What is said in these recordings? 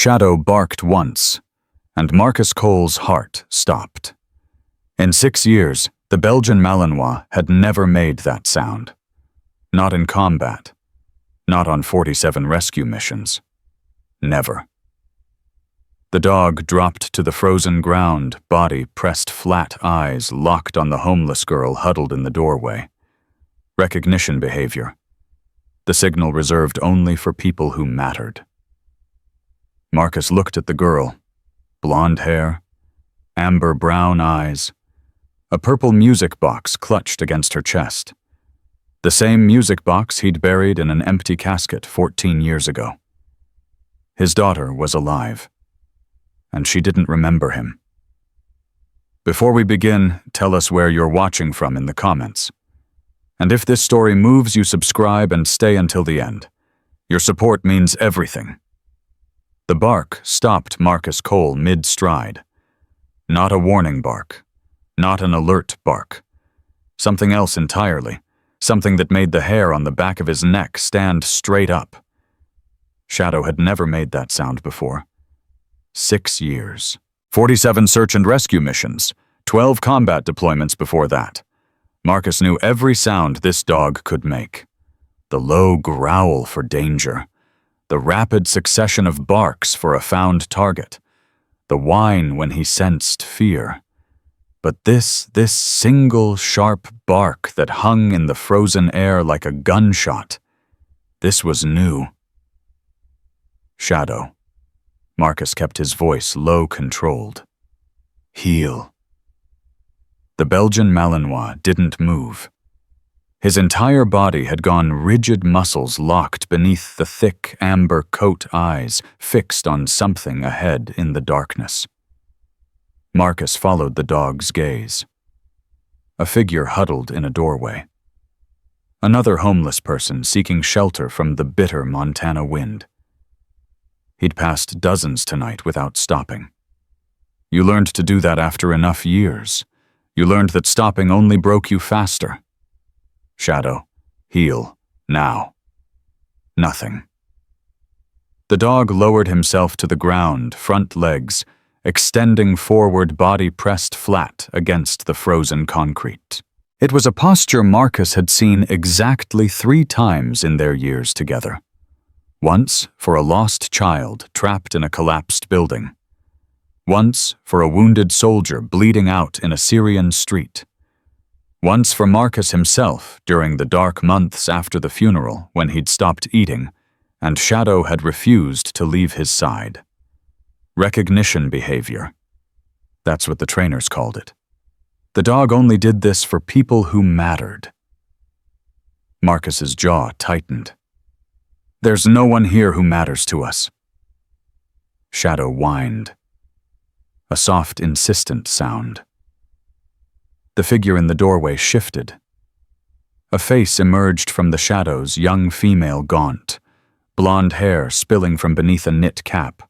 Shadow barked once, and Marcus Cole's heart stopped. In 6 years, the Belgian Malinois had never made that sound. Not in combat. Not on 47 rescue missions. Never. The dog dropped to the frozen ground, body pressed flat, eyes locked on the homeless girl huddled in the doorway. Recognition behavior. The signal reserved only for people who mattered. Marcus looked at the girl. Blonde hair, amber brown eyes, a purple music box clutched against her chest. The same music box he'd buried in an empty casket 14 years ago. His daughter was alive, and she didn't remember him. Before we begin, tell us where you're watching from in the comments. And if this story moves you, subscribe and stay until the end. Your support means everything. The bark stopped Marcus Cole mid-stride. Not a warning bark. Not an alert bark. Something else entirely. Something that made the hair on the back of his neck stand straight up. Shadow had never made that sound before. 6 years. 47 search and rescue missions. 12 combat deployments before that. Marcus knew every sound this dog could make. The low growl for danger. The rapid succession of barks for a found target. The whine when he sensed fear. But this single sharp bark that hung in the frozen air like a gunshot, this was new. Shadow. Marcus kept his voice low-controlled. Heel. The Belgian Malinois didn't move. His entire body had gone rigid, muscles locked beneath the thick amber coat, eyes fixed on something ahead in the darkness. Marcus followed the dog's gaze. A figure huddled in a doorway. Another homeless person seeking shelter from the bitter Montana wind. He'd passed dozens tonight without stopping. You learned to do that after enough years. You learned that stopping only broke you faster. Shadow. Heel. Now. Nothing. The dog lowered himself to the ground, front legs, extending forward, body pressed flat against the frozen concrete. It was a posture Marcus had seen exactly 3 times in their years together. Once for a lost child trapped in a collapsed building. Once for a wounded soldier bleeding out in a Syrian street. Once for Marcus himself during the dark months after the funeral when he'd stopped eating and Shadow had refused to leave his side. Recognition behavior. That's what the trainers called it. The dog only did this for people who mattered. Marcus's jaw tightened. There's no one here who matters to us. Shadow whined. A soft, insistent sound. The figure in the doorway shifted. A face emerged from the shadows, young female, gaunt, blonde hair spilling from beneath a knit cap.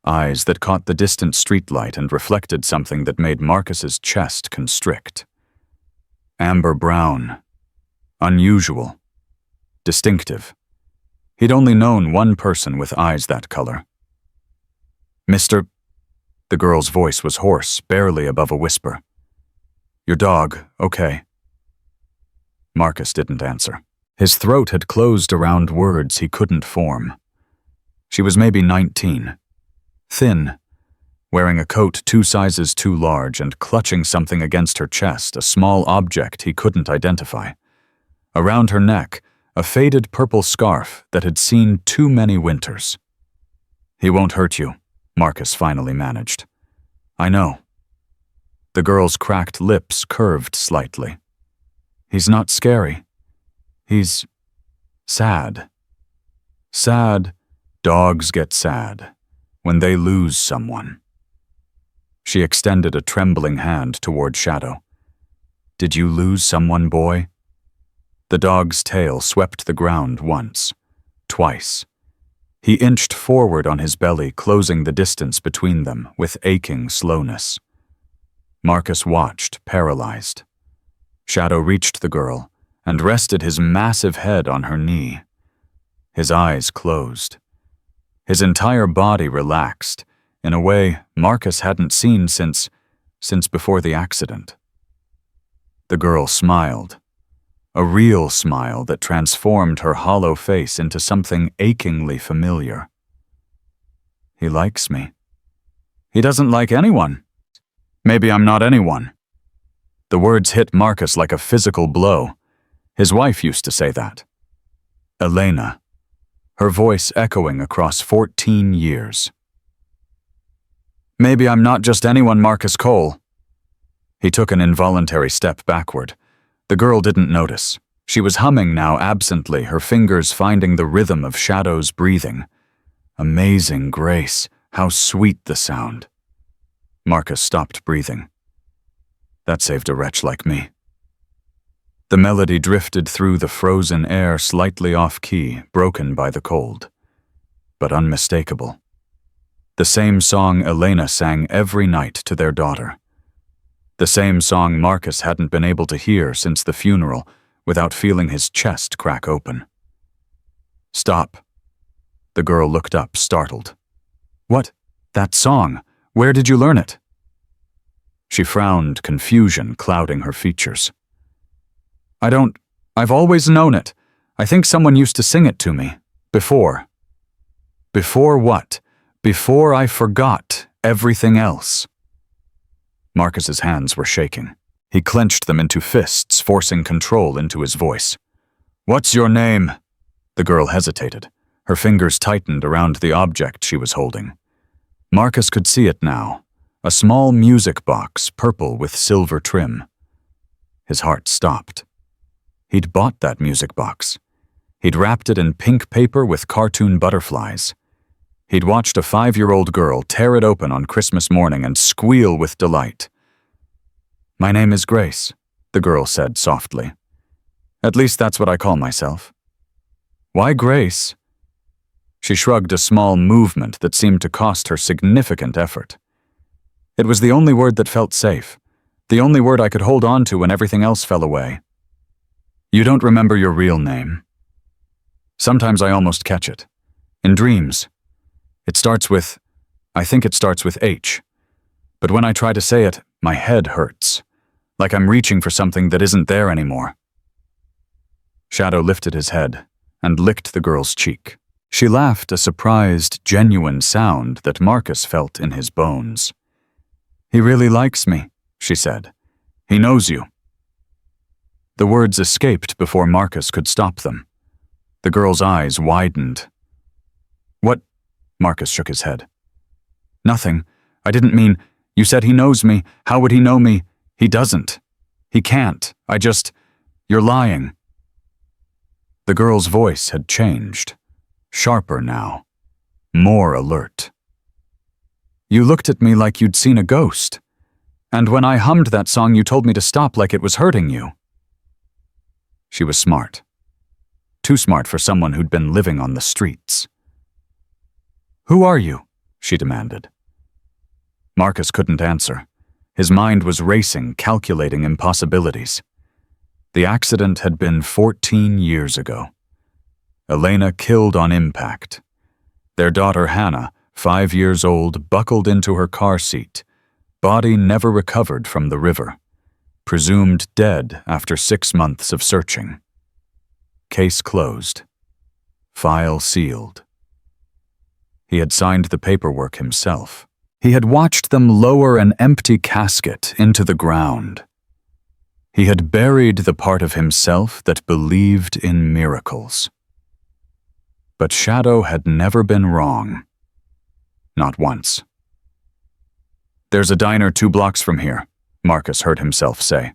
Eyes that caught the distant streetlight and reflected something that made Marcus's chest constrict. Amber brown. Unusual. Distinctive. He'd only known one person with eyes that color. Mr. The girl's voice was hoarse, barely above a whisper. Your dog, okay. Marcus didn't answer. His throat had closed around words he couldn't form. She was maybe 19. Thin, wearing a coat 2 sizes too large and clutching something against her chest, a small object he couldn't identify. Around her neck, a faded purple scarf that had seen too many winters. He won't hurt you, Marcus finally managed. I know. The girl's cracked lips curved slightly. He's not scary. He's sad. Sad. Dogs get sad when they lose someone. She extended a trembling hand toward Shadow. Did you lose someone, boy? The dog's tail swept the ground once, twice. He inched forward on his belly, closing the distance between them with aching slowness. Marcus watched, paralyzed. Shadow reached the girl and rested his massive head on her knee. His eyes closed. His entire body relaxed, in a way Marcus hadn't seen since before the accident. The girl smiled, a real smile that transformed her hollow face into something achingly familiar. He likes me. He doesn't like anyone. Maybe I'm not anyone. The words hit Marcus like a physical blow. His wife used to say that. Elena, her voice echoing across 14 years. Maybe I'm not just anyone, Marcus Cole. He took an involuntary step backward. The girl didn't notice. She was humming now absently, her fingers finding the rhythm of Shadow's breathing. Amazing grace, how sweet the sound. Marcus stopped breathing. That saved a wretch like me. The melody drifted through the frozen air, slightly off-key, broken by the cold, but unmistakable. The same song Elena sang every night to their daughter. The same song Marcus hadn't been able to hear since the funeral without feeling his chest crack open. Stop. The girl looked up, startled. What? That song? Where did you learn it? She frowned, confusion clouding her features. I've always known it. I think someone used to sing it to me. Before. Before what? Before I forgot everything else. Marcus's hands were shaking. He clenched them into fists, forcing control into his voice. What's your name? The girl hesitated. Her fingers tightened around the object she was holding. Marcus could see it now. A small music box, purple with silver trim. His heart stopped. He'd bought that music box. He'd wrapped it in pink paper with cartoon butterflies. He'd watched a 5-year-old girl tear it open on Christmas morning and squeal with delight. My name is Grace, the girl said softly. At least that's what I call myself. Why Grace? She shrugged a small movement that seemed to cost her significant effort. It was the only word that felt safe, the only word I could hold on to when everything else fell away. You don't remember your real name. Sometimes I almost catch it. In dreams. I think it starts with H. But when I try to say it, my head hurts. Like I'm reaching for something that isn't there anymore. Shadow lifted his head and licked the girl's cheek. She laughed a surprised, genuine sound that Marcus felt in his bones. He really likes me, she said. He knows you. The words escaped before Marcus could stop them. The girl's eyes widened. What? Marcus shook his head. Nothing. I didn't mean, you said he knows me. How would he know me? He doesn't. He can't. You're lying. The girl's voice had changed. Sharper now. More alert. You looked at me like you'd seen a ghost. And when I hummed that song, you told me to stop like it was hurting you. She was smart. Too smart for someone who'd been living on the streets. Who are you? She demanded. Marcus couldn't answer. His mind was racing, calculating impossibilities. The accident had been 14 years ago. Elena killed on impact. Their daughter Hannah, 5 years old, buckled into her car seat. Body never recovered from the river. Presumed dead after 6 months of searching. Case closed. File sealed. He had signed the paperwork himself. He had watched them lower an empty casket into the ground. He had buried the part of himself that believed in miracles. But Shadow had never been wrong. Not once. There's a diner 2 blocks from here, Marcus heard himself say.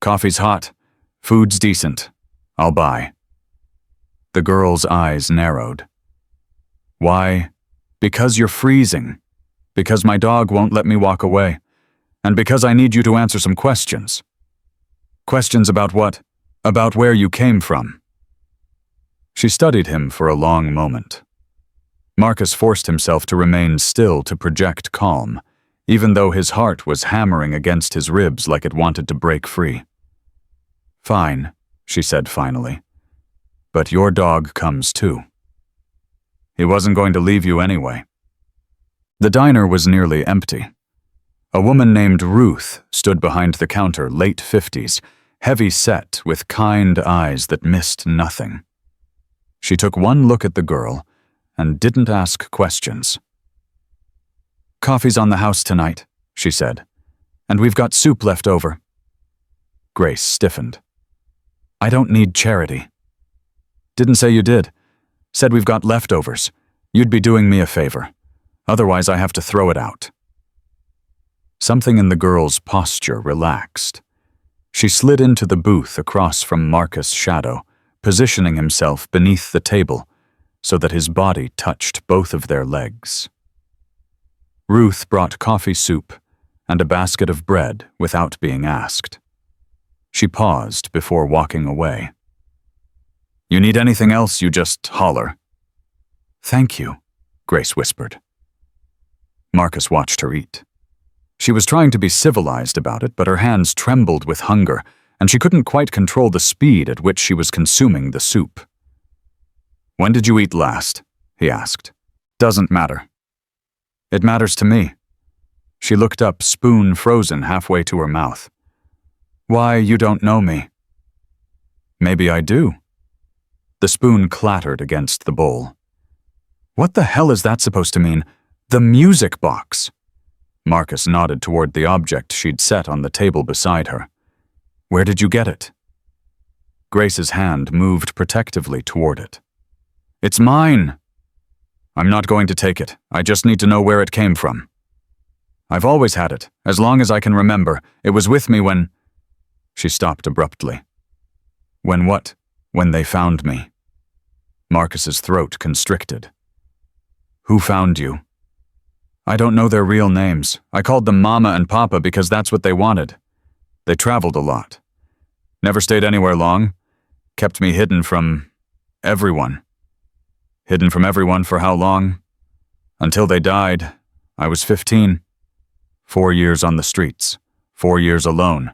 Coffee's hot. Food's decent. I'll buy. The girl's eyes narrowed. Why? Because you're freezing. Because my dog won't let me walk away. And because I need you to answer some questions. Questions about what? About where you came from. She studied him for a long moment. Marcus forced himself to remain still to project calm, even though his heart was hammering against his ribs like it wanted to break free. Fine, she said finally. But your dog comes too. He wasn't going to leave you anyway. The diner was nearly empty. A woman named Ruth stood behind the counter, late 50s, heavy-set with kind eyes that missed nothing. She took one look at the girl and didn't ask questions. "Coffee's on the house tonight," she said, "and we've got soup left over." Grace stiffened. "I don't need charity." "Didn't say you did. Said we've got leftovers. You'd be doing me a favor. Otherwise, I have to throw it out." Something in the girl's posture relaxed. She slid into the booth across from Marcus' shadow, positioning himself beneath the table so that his body touched both of their legs. Ruth brought coffee soup and a basket of bread without being asked. She paused before walking away. "You need anything else, you just holler." "Thank you," Grace whispered. Marcus watched her eat. She was trying to be civilized about it, but her hands trembled with hunger, and she couldn't quite control the speed at which she was consuming the soup. "When did you eat last?" he asked. "Doesn't matter." "It matters to me." She looked up, spoon frozen halfway to her mouth. "Why, you don't know me." "Maybe I do." The spoon clattered against the bowl. "What the hell is that supposed to mean? The music box." Marcus nodded toward the object she'd set on the table beside her. "Where did you get it?" Grace's hand moved protectively toward it. "It's mine." "I'm not going to take it. I just need to know where it came from." "I've always had it, as long as I can remember. It was with me when—" She stopped abruptly. "When what?" "When they found me." Marcus's throat constricted. "Who found you?" "I don't know their real names. I called them Mama and Papa because that's what they wanted. They traveled a lot. Never stayed anywhere long. Kept me hidden from everyone." "Hidden from everyone for how long?" "Until they died. I was 15. 4 years on the streets. 4 years alone."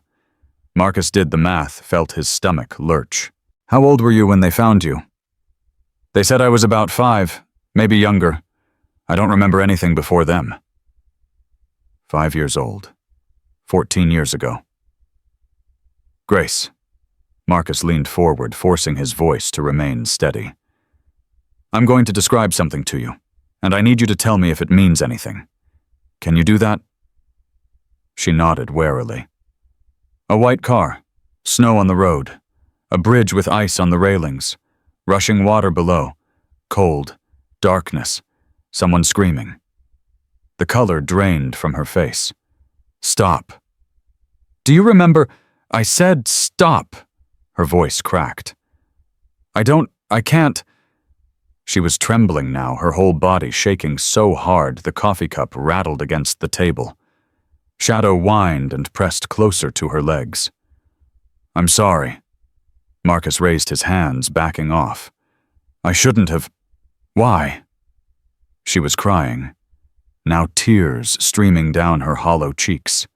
Marcus did the math, felt his stomach lurch. "How old were you when they found you?" "They said I was about 5, maybe younger. I don't remember anything before them." 5 years old. 14 years ago. "Grace." Marcus leaned forward, forcing his voice to remain steady. "I'm going to describe something to you, and I need you to tell me if it means anything. Can you do that?" She nodded warily. "A white car, snow on the road, a bridge with ice on the railings, rushing water below, cold, darkness, someone screaming." The color drained from her face. "Stop." "Do you remember? I said stop." Her voice cracked. I can't." She was trembling now, her whole body shaking so hard the coffee cup rattled against the table. Shadow whined and pressed closer to her legs. "I'm sorry." Marcus raised his hands, backing off. "I shouldn't have." "Why?" She was crying, now tears streaming down her hollow cheeks.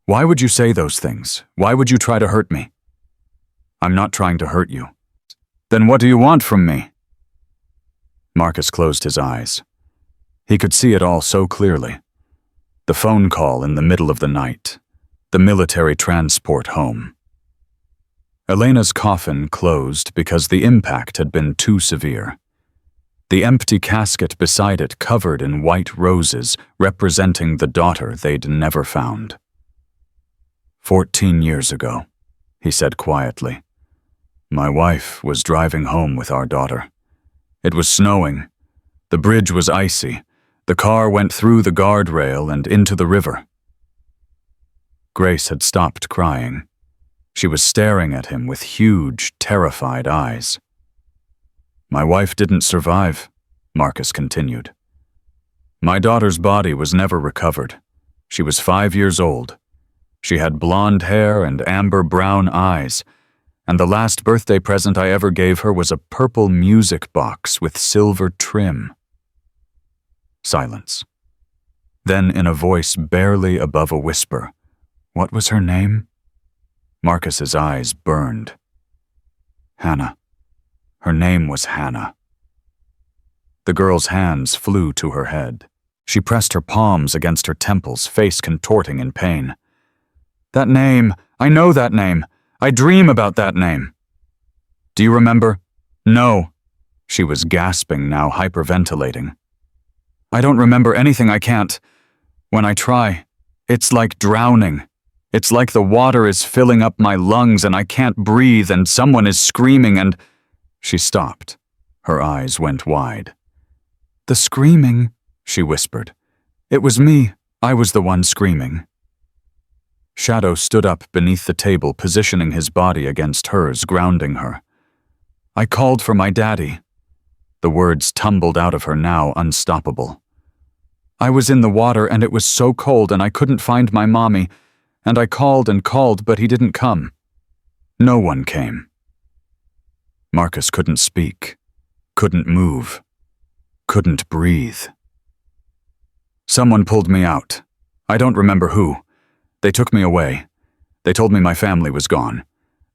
"Why would you say those things? Why would you try to hurt me?" "I'm not trying to hurt you." "Then what do you want from me?" Marcus closed his eyes. He could see it all so clearly. The phone call in the middle of the night. The military transport home. Elena's coffin closed because the impact had been too severe. The empty casket beside it covered in white roses, representing the daughter they'd never found. 14 years ago, he said quietly. My wife was driving home with our daughter. It was snowing. The bridge was icy. The car went through the guardrail and into the river. Grace had stopped crying. She was staring at him with huge, terrified eyes. My wife didn't survive, Marcus continued. My daughter's body was never recovered. She was 5 years old. She had blonde hair and amber-brown eyes, and the last birthday present I ever gave her was a purple music box with silver trim. Silence. Then, in a voice barely above a whisper, what was her name? Marcus's eyes burned. Hannah. Her name was Hannah. The girl's hands flew to her head. She pressed her palms against her temples, face contorting in pain. "That name! I know that name! I dream about that name!" "Do you remember?" "No." She was gasping now, hyperventilating. "I don't remember anything. I can't. When I try, it's like drowning. It's like the water is filling up my lungs and I can't breathe and someone is screaming and—" She stopped. Her eyes went wide. "The screaming," she whispered. "It was me. I was the one screaming." Shadow stood up beneath the table, positioning his body against hers, grounding her. "I called for my daddy." The words tumbled out of her now, unstoppable. "I was in the water and it was so cold and I couldn't find my mommy, and I called and called, but he didn't come. No one came." Marcus couldn't speak, couldn't move, couldn't breathe. "Someone pulled me out. I don't remember who. They took me away. They told me my family was gone.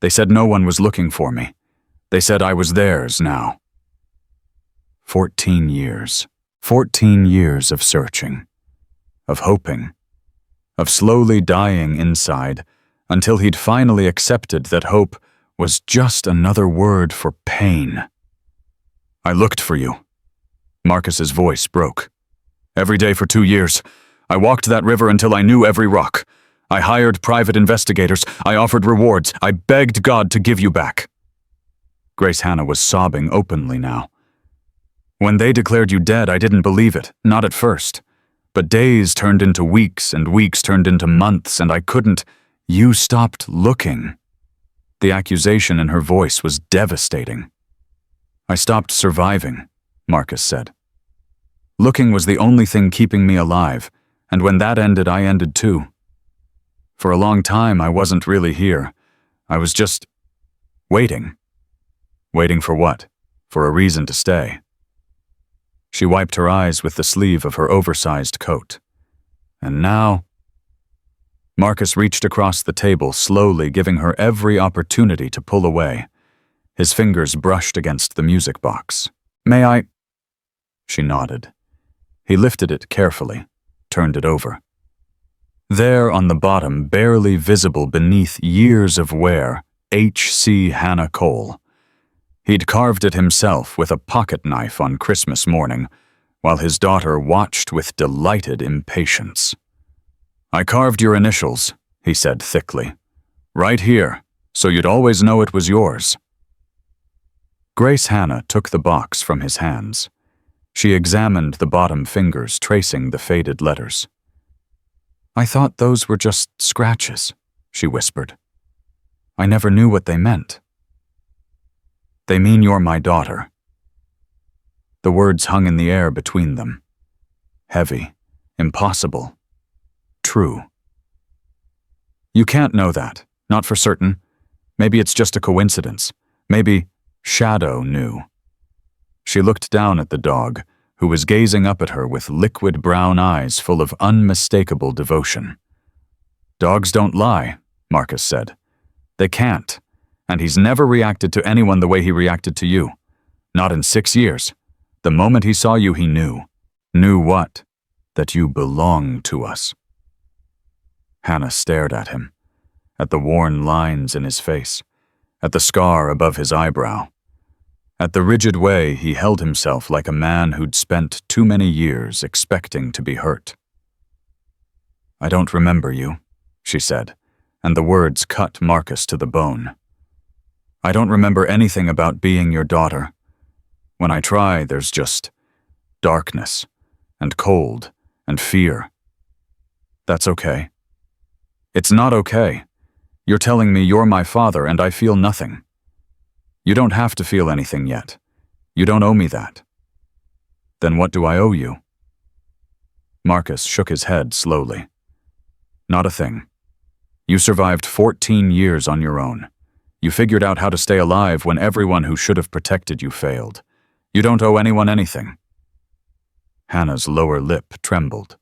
They said no one was looking for me. They said I was theirs now." 14 years. 14 years of searching, of hoping, of slowly dying inside until he'd finally accepted that hope was just another word for pain. "I looked for you." Marcus's voice broke. "Every day for 2 years. I walked that river until I knew every rock. I hired private investigators. I offered rewards. I begged God to give you back." Grace Hannah was sobbing openly now. "When they declared you dead, I didn't believe it, not at first. But days turned into weeks, and weeks turned into months, and I couldn't— You stopped looking." The accusation in her voice was devastating. "I stopped surviving," Marcus said. "Looking was the only thing keeping me alive, and when that ended, I ended too. For a long time, I wasn't really here. I was just waiting." "Waiting for what? For a reason to stay." She wiped her eyes with the sleeve of her oversized coat. "And now—" Marcus reached across the table, slowly giving her every opportunity to pull away. His fingers brushed against the music box. "May I—" She nodded. He lifted it carefully, turned it over. There on the bottom, barely visible beneath years of wear, H.C. Hannah Cole. He'd carved it himself with a pocket knife on Christmas morning, while his daughter watched with delighted impatience. "I carved your initials," he said thickly. "Right here, so you'd always know it was yours." Grace Hannah took the box from his hands. She examined the bottom fingers, tracing the faded letters. "I thought those were just scratches," she whispered. "I never knew what they meant." "They mean you're my daughter." The words hung in the air between them. Heavy, impossible, true. "You can't know that, not for certain. Maybe it's just a coincidence. Maybe Shadow knew." She looked down at the dog, who was gazing up at her with liquid brown eyes full of unmistakable devotion. "Dogs don't lie," Marcus said. "They can't. And he's never reacted to anyone the way he reacted to you. Not in 6 years. The moment he saw you, he knew. Knew what? That you belong to us." Hannah stared at him, at the worn lines in his face, at the scar above his eyebrow, at the rigid way he held himself like a man who'd spent too many years expecting to be hurt. "I don't remember you," she said, and the words cut Marcus to the bone. "I don't remember anything about being your daughter. When I try, there's just darkness and cold and fear. That's okay." "It's not okay. You're telling me you're my father and I feel nothing. You don't have to feel anything yet. You don't owe me that." "Then what do I owe you?" Marcus shook his head slowly. "Not a thing. You survived 14 years on your own. You figured out how to stay alive when everyone who should have protected you failed. You don't owe anyone anything." Hannah's lower lip trembled.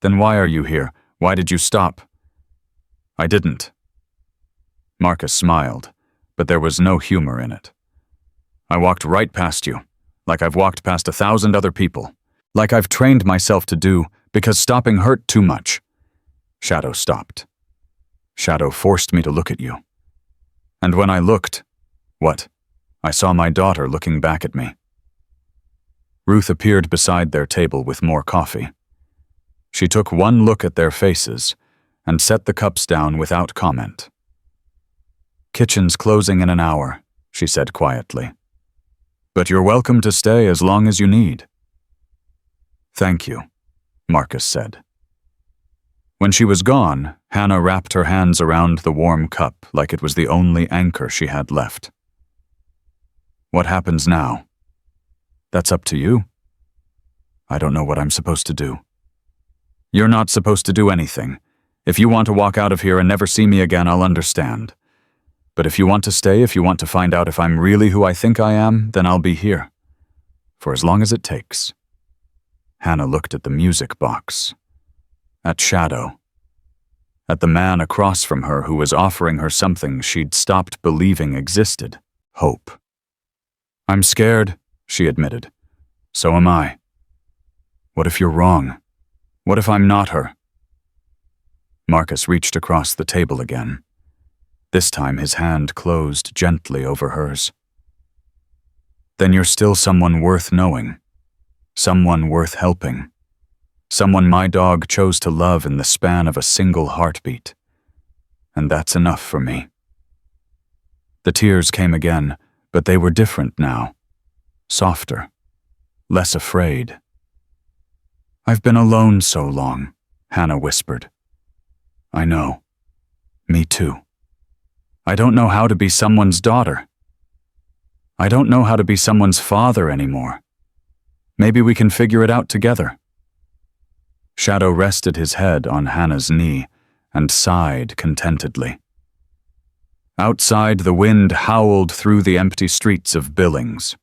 "Then why are you here? Why did you stop?" "I didn't." Marcus smiled, but there was no humor in it. "I walked right past you. like I've walked past 1,000 other people, like I've trained myself to do because stopping hurt too much. Shadow stopped. Shadow forced me to look at you. And when I looked, what? I saw my daughter looking back at me. Ruth appeared beside their table with more coffee. She took one look at their faces and set the cups down without comment. "Kitchen's closing in an hour," she said quietly. "But you're welcome to stay as long as you need." "Thank you," Marcus said. When she was gone, Hannah wrapped her hands around the warm cup like it was the only anchor she had left. "What happens now?" "That's up to you." "I don't know what I'm supposed to do." "You're not supposed to do anything. If you want to walk out of here and never see me again, I'll understand. But if you want to stay, if you want to find out if I'm really who I think I am, then I'll be here. For as long as it takes." Hannah looked at the music box. At Shadow. At the man across from her who was offering her something she'd stopped believing existed. Hope. "I'm scared," she admitted. "So am I. What if you're wrong? What if I'm not her?" Marcus reached across the table again. This time his hand closed gently over hers. "Then you're still someone worth knowing. Someone worth helping. Someone my dog chose to love in the span of a single heartbeat. And that's enough for me." The tears came again, but they were different now. Softer. Less afraid. "I've been alone so long," Hannah whispered. "I know. Me too. I don't know how to be someone's daughter. I don't know how to be someone's father anymore. Maybe we can figure it out together." Shadow rested his head on Hannah's knee and sighed contentedly. Outside, the wind howled through the empty streets of Billings.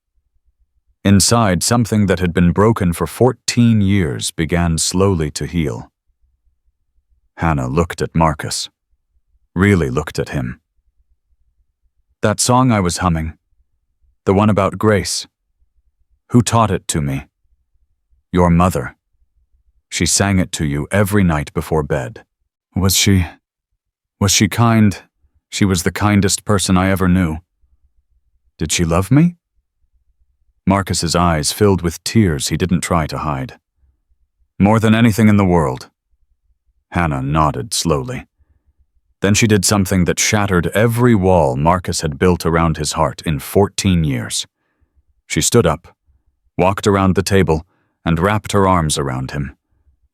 Inside, something that had been broken for 14 years began slowly to heal. Hannah looked at Marcus. Really looked at him. "That song I was humming, the one about Grace. Who taught it to me? Your mother. She sang it to you every night before bed. Was she kind? She was the kindest person I ever knew. Did she love me?" Marcus's eyes filled with tears he didn't try to hide. "More than anything in the world." Hannah nodded slowly. Then she did something that shattered every wall Marcus had built around his heart in 14 years. She stood up, walked around the table, and wrapped her arms around him.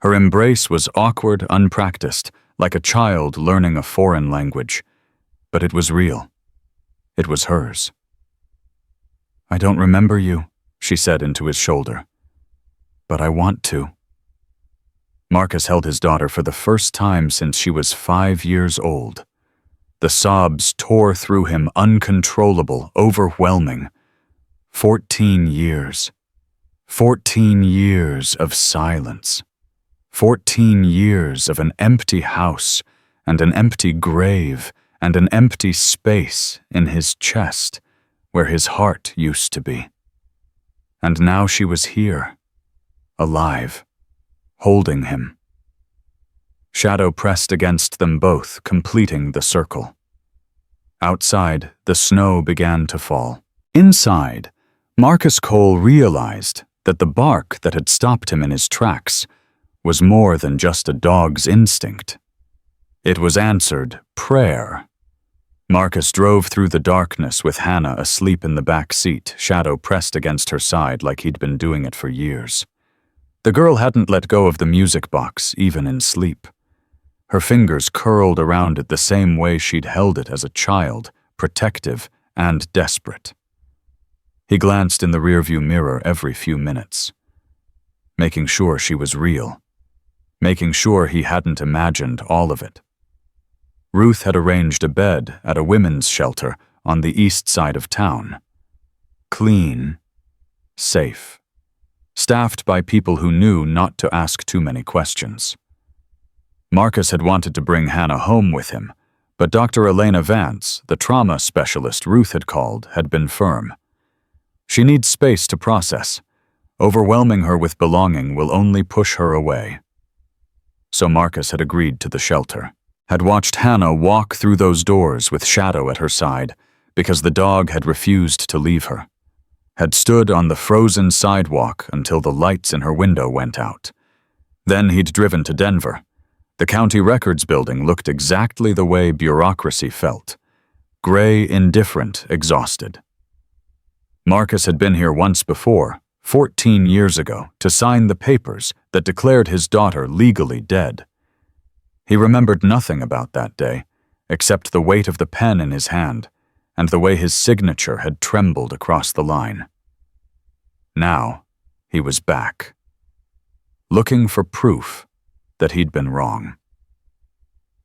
Her embrace was awkward, unpracticed, like a child learning a foreign language. But it was real. It was hers. "I don't remember you," she said into his shoulder. "But I want to." Marcus held his daughter for the first time since she was 5 years old. The sobs tore through him, uncontrollable, overwhelming. 14 years. 14 years of silence. 14 years of an empty house and an empty grave and an empty space in his chest where his heart used to be. And now she was here, alive, holding him. Shadow pressed against them both, completing the circle. Outside, the snow began to fall. Inside, Marcus Cole realized that the bark that had stopped him in his tracks was more than just a dog's instinct. It was answered prayer. Marcus drove through the darkness with Hannah asleep in the back seat, Shadow pressed against her side like he'd been doing it for years. The girl hadn't let go of the music box, even in sleep. Her fingers curled around it the same way she'd held it as a child, protective and desperate. He glanced in the rearview mirror every few minutes, making sure she was real, making sure he hadn't imagined all of it. Ruth had arranged a bed at a women's shelter on the east side of town. Clean, safe, staffed by people who knew not to ask too many questions. Marcus had wanted to bring Hannah home with him, but Dr. Elena Vance, the trauma specialist Ruth had called, had been firm. She needs space to process. Overwhelming her with belonging will only push her away. So Marcus had agreed to the shelter, had watched Hannah walk through those doors with Shadow at her side because the dog had refused to leave her, had stood on the frozen sidewalk until the lights in her window went out. Then he'd driven to Denver. The county records building looked exactly the way bureaucracy felt. Gray, indifferent, exhausted. Marcus had been here once before, 14 years ago, to sign the papers that declared his daughter legally dead. He remembered nothing about that day, except the weight of the pen in his hand and the way his signature had trembled across the line. Now, he was back, looking for proof that he'd been wrong.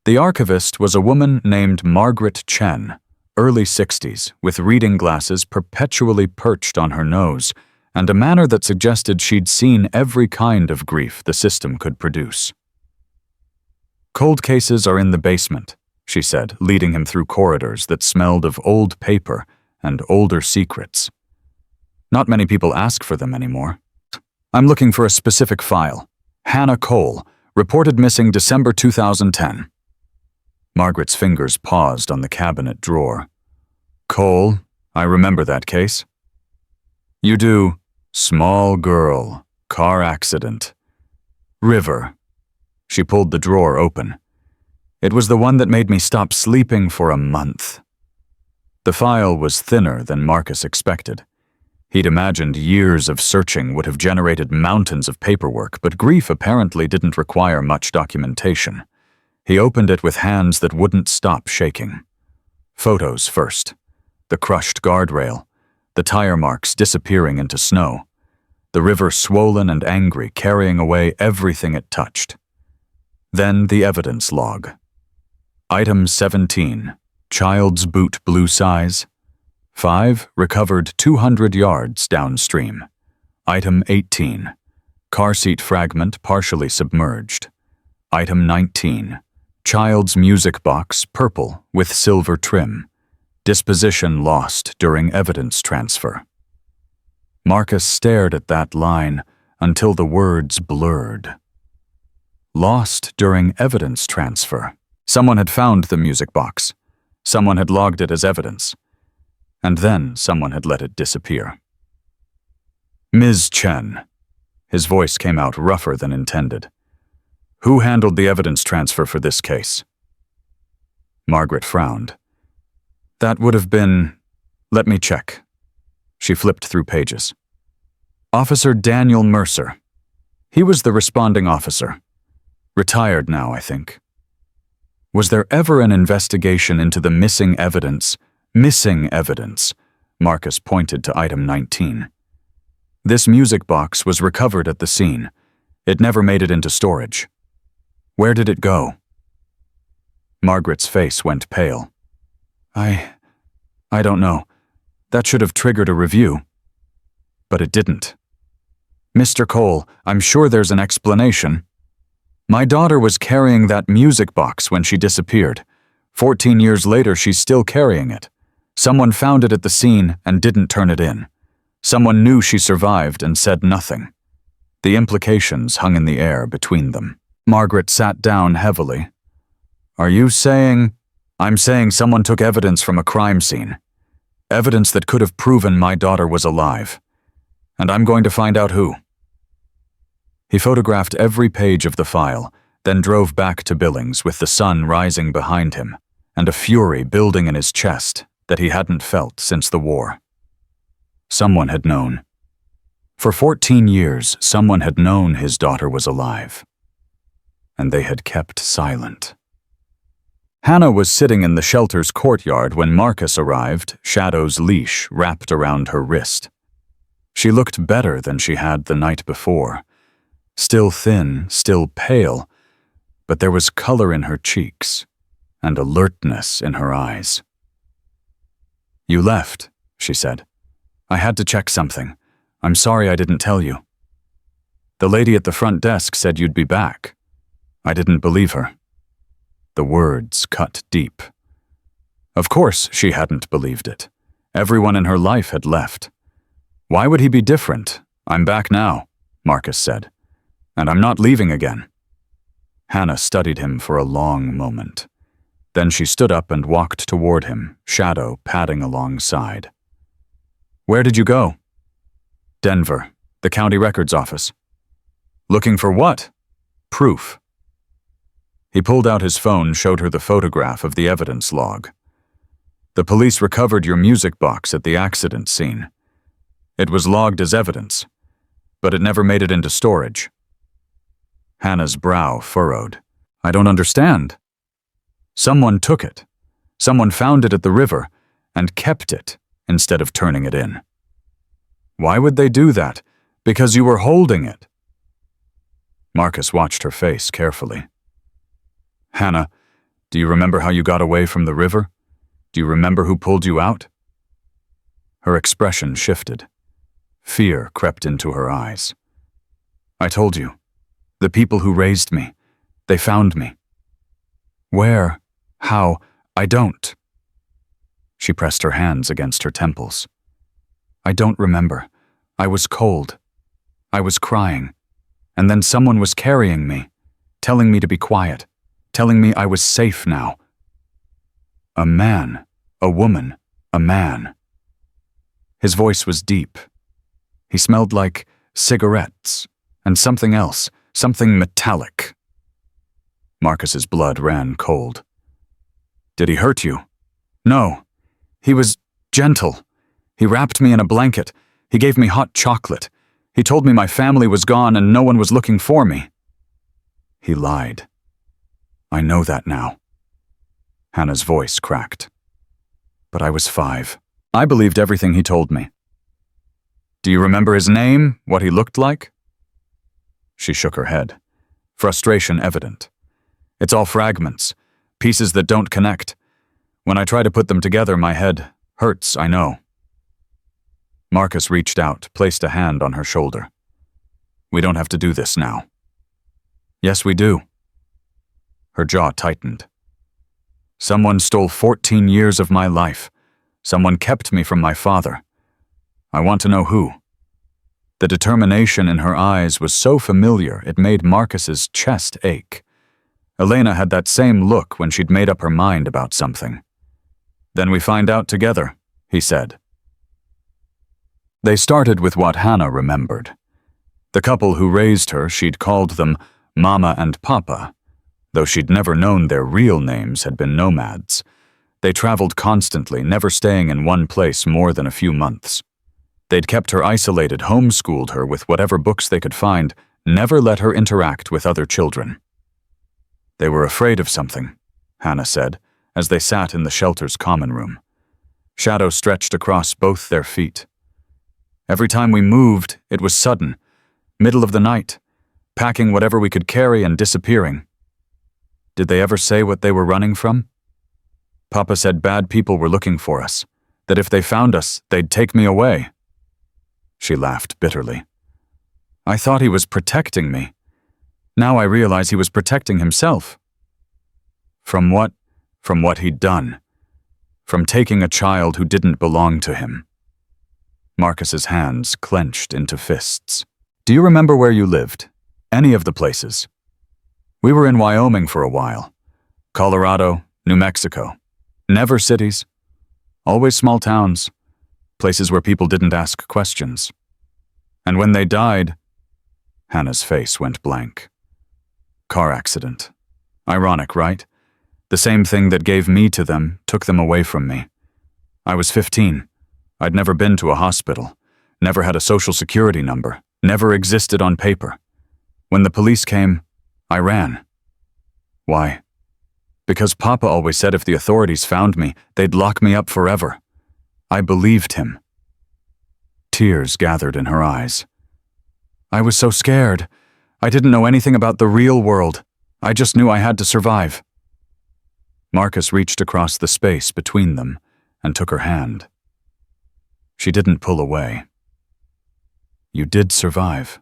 The archivist was a woman named Margaret Chen, early 60s, with reading glasses perpetually perched on her nose, and a manner that suggested she'd seen every kind of grief the system could produce. "Cold cases are in the basement," she said, leading him through corridors that smelled of old paper and older secrets. "Not many people ask for them anymore. I'm looking for a specific file. Hannah Cole, reported missing December 2010. Margaret's fingers paused on the cabinet drawer. "Cole, I remember that case." "You do. Small girl, car accident. River." She pulled the drawer open. "It was the one that made me stop sleeping for a month." The file was thinner than Marcus expected. He'd imagined years of searching would have generated mountains of paperwork, but grief apparently didn't require much documentation. He opened it with hands that wouldn't stop shaking. Photos first. The crushed guardrail, the tire marks disappearing into snow, the river swollen and angry, carrying away everything it touched. Then the evidence log. Item 17, child's boot blue size. 5, recovered 200 yards downstream. Item 18, car seat fragment partially submerged. Item 19, child's music box purple with silver trim. Disposition lost during evidence transfer. Marcus stared at that line until the words blurred. Lost during evidence transfer. Someone had found the music box. Someone had logged it as evidence. And then someone had let it disappear. "Ms. Chen." His voice came out rougher than intended. "Who handled the evidence transfer for this case?" Margaret frowned. "That would have been... Let me check." She flipped through pages. "Officer Daniel Mercer. He was the responding officer. Retired now, I think." Was there ever an investigation into the missing evidence? Missing evidence. Marcus pointed to item 19. This music box was recovered at the scene. It never made it into storage. Where did it go? Margaret's face went pale. I don't know. That should have triggered a review. But it didn't. Mr. Cole, I'm sure there's an explanation. My daughter was carrying that music box when she disappeared. 14 years later, she's still carrying it. Someone found it at the scene and didn't turn it in. Someone knew she survived and said nothing. The implications hung in the air between them. Margaret sat down heavily. Are you saying... I'm saying someone took evidence from a crime scene. Evidence that could have proven my daughter was alive. And I'm going to find out who. He photographed every page of the file, then drove back to Billings with the sun rising behind him and a fury building in his chest that he hadn't felt since the war. Someone had known. For 14 years, someone had known his daughter was alive. And they had kept silent. Hannah was sitting in the shelter's courtyard when Marcus arrived, Shadow's leash wrapped around her wrist. She looked better than she had the night before. Still thin, still pale, but there was color in her cheeks and alertness in her eyes. You left, she said. I had to check something. I'm sorry I didn't tell you. The lady at the front desk said you'd be back. I didn't believe her. The words cut deep. Of course she hadn't believed it. Everyone in her life had left. Why would he be different? I'm back now, Marcus said. And I'm not leaving again. Hannah studied him for a long moment. Then she stood up and walked toward him, shadow padding alongside. Where did you go? Denver, the county records office. Looking for what? Proof. He pulled out his phone, showed her the photograph of the evidence log. The police recovered your music box at the accident scene. It was logged as evidence, but it never made it into storage. Hannah's brow furrowed. I don't understand. Someone took it. Someone found it at the river and kept it instead of turning it in. Why would they do that? Because you were holding it. Marcus watched her face carefully. Hannah, do you remember how you got away from the river? Do you remember who pulled you out? Her expression shifted. Fear crept into her eyes. I told you. The people who raised me. They found me. Where? How? I don't. She pressed her hands against her temples. I don't remember. I was cold. I was crying. And then someone was carrying me, telling me to be quiet, telling me I was safe now. A man, a woman, a man. His voice was deep. He smelled like cigarettes and something else, something metallic. Marcus's blood ran cold. Did he hurt you? No. He was gentle. He wrapped me in a blanket. He gave me hot chocolate. He told me my family was gone and no one was looking for me. He lied. I know that now. Hannah's voice cracked. But I was 5. I believed everything he told me. Do you remember his name, what he looked like? She shook her head, frustration evident. It's all fragments, pieces that don't connect. When I try to put them together, my head hurts, I know. Marcus reached out, placed a hand on her shoulder. We don't have to do this now. Yes, we do. Her jaw tightened. Someone stole 14 years of my life. Someone kept me from my father. I want to know who. The determination in her eyes was so familiar it made Marcus's chest ache. Elena had that same look when she'd made up her mind about something. Then we find out together, he said. They started with what Hannah remembered. The couple who raised her, she'd called them Mama and Papa. Though she'd never known their real names had been nomads. They traveled constantly, never staying in one place more than a few months. They'd kept her isolated, homeschooled her with whatever books they could find, never let her interact with other children. They were afraid of something, Hannah said, as they sat in the shelter's common room. Shadow stretched across both their feet. Every time we moved, it was sudden, middle of the night, packing whatever we could carry and disappearing. Did they ever say what they were running from? Papa said bad people were looking for us, that if they found us, they'd take me away. She laughed bitterly. I thought he was protecting me. Now I realize he was protecting himself. From what? From what he'd done. From taking a child who didn't belong to him. Marcus's hands clenched into fists. Do you remember where you lived? Any of the places? We were in Wyoming for a while. Colorado, New Mexico. Never cities. Always small towns. Places where people didn't ask questions. And when they died, Hannah's face went blank. Car accident. Ironic, right? The same thing that gave me to them took them away from me. I was 15. I'd never been to a hospital, never had a social security number, never existed on paper. When the police came, I ran. Why? Because Papa always said if the authorities found me, they'd lock me up forever. I believed him. Tears gathered in her eyes. I was so scared. I didn't know anything about the real world. I just knew I had to survive. Marcus reached across the space between them and took her hand. She didn't pull away. You did survive.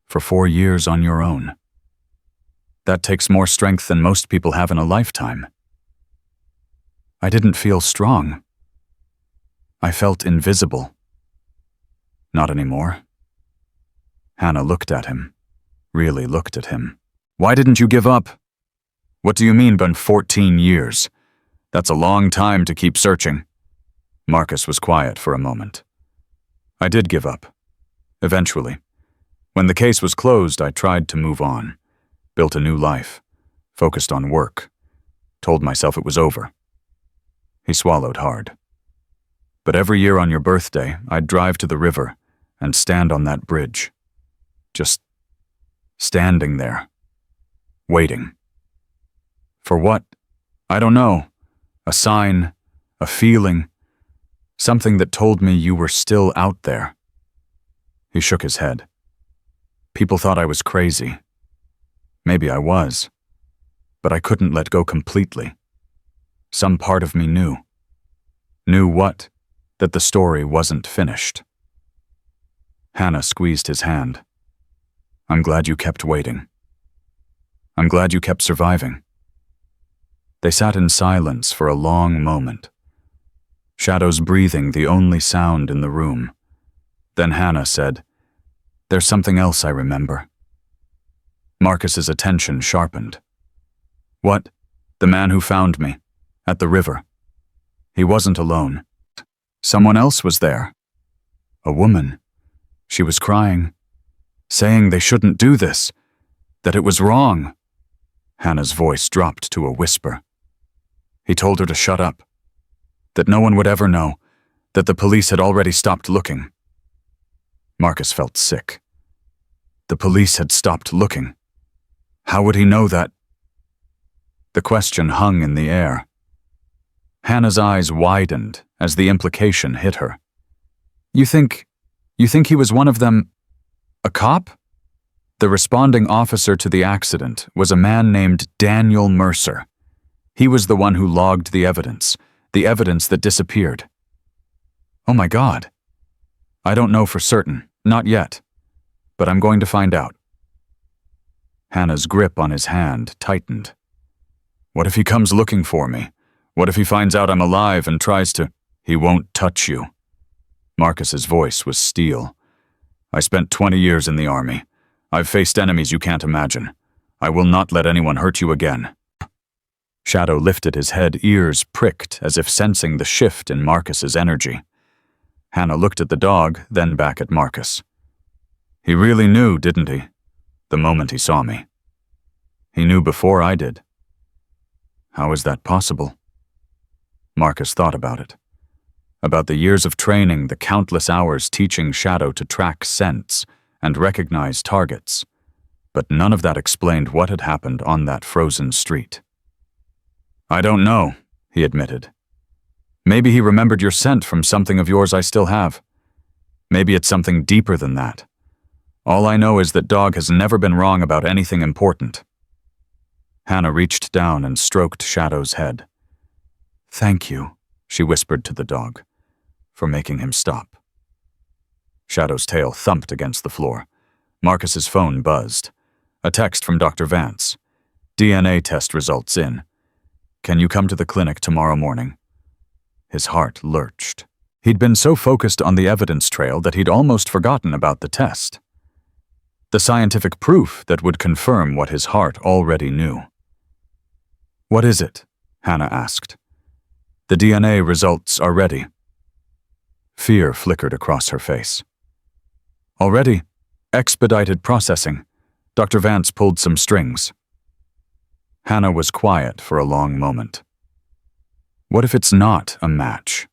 For 4 years on your own. That takes more strength than most people have in a lifetime. I didn't feel strong. I felt invisible. Not anymore. Hannah looked at him, really looked at him. Why didn't you give up? What do you mean, been 14 years? That's a long time to keep searching. Marcus was quiet for a moment. I did give up. Eventually. When the case was closed, I tried to move on. Built a new life. Focused on work. Told myself it was over. He swallowed hard. But every year on your birthday, I'd drive to the river and stand on that bridge. Just standing there. Waiting. For what? I don't know. A sign, a feeling, something that told me you were still out there. He shook his head. People thought I was crazy. Maybe I was. But I couldn't let go completely. Some part of me knew. Knew what? That the story wasn't finished. Hannah squeezed his hand. I'm glad you kept waiting. I'm glad you kept surviving. They sat in silence for a long moment. Shadow's breathing the only sound in the room. Then Hannah said, There's something else I remember. Marcus's attention sharpened. What? The man who found me, at the river. He wasn't alone. Someone else was there. A woman. She was crying, saying they shouldn't do this, that it was wrong. Hannah's voice dropped to a whisper. He told her to shut up, that no one would ever know, that the police had already stopped looking. Marcus felt sick. The police had stopped looking. How would he know that? The question hung in the air. Hannah's eyes widened as the implication hit her. You think he was one of them? A cop? The responding officer to the accident was a man named Daniel Mercer. He was the one who logged the evidence that disappeared. Oh my God. I don't know for certain, not yet, but I'm going to find out. Hannah's grip on his hand tightened. What if he comes looking for me? What if he finds out I'm alive and tries to? He won't touch you. Marcus's voice was steel. I spent 20 years in the army. I've faced enemies you can't imagine. I will not let anyone hurt you again. Shadow lifted his head, ears pricked, as if sensing the shift in Marcus's energy. Hannah looked at the dog, then back at Marcus. He really knew, didn't he? The moment he saw me. He knew before I did. How is that possible? Marcus thought about it. About the years of training, the countless hours teaching Shadow to track scents and recognize targets. But none of that explained what had happened on that frozen street. I don't know, he admitted. Maybe he remembered your scent from something of yours I still have. Maybe it's something deeper than that. All I know is that Dog has never been wrong about anything important. Hannah reached down and stroked Shadow's head. Thank you, she whispered to the dog, for making him stop. Shadow's tail thumped against the floor. Marcus's phone buzzed. A text from Dr. Vance. DNA test results in. Can you come to the clinic tomorrow morning? His heart lurched. He'd been so focused on the evidence trail that he'd almost forgotten about the test. The scientific proof that would confirm what his heart already knew. What is it? Hannah asked. The DNA results are ready. Fear flickered across her face. Already? Expedited processing. Dr. Vance pulled some strings. Hannah was quiet for a long moment. What if it's not a match?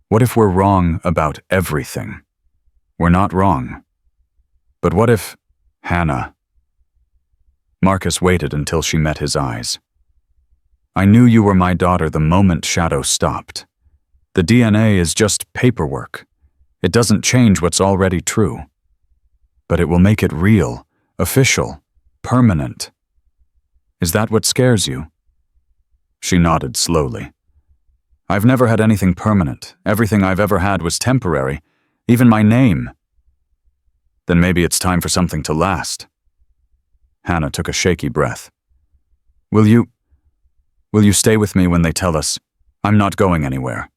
What if we're wrong about everything? We're not wrong. But what if... Hannah. Marcus waited until she met his eyes. I knew you were my daughter the moment Shadow stopped. The DNA is just paperwork. It doesn't change what's already true. But it will make it real, official, permanent. Is that what scares you? She nodded slowly. I've never had anything permanent. Everything I've ever had was temporary, even my name. Then maybe it's time for something to last. Hannah took a shaky breath. Will you stay with me when they tell us? I'm not going anywhere.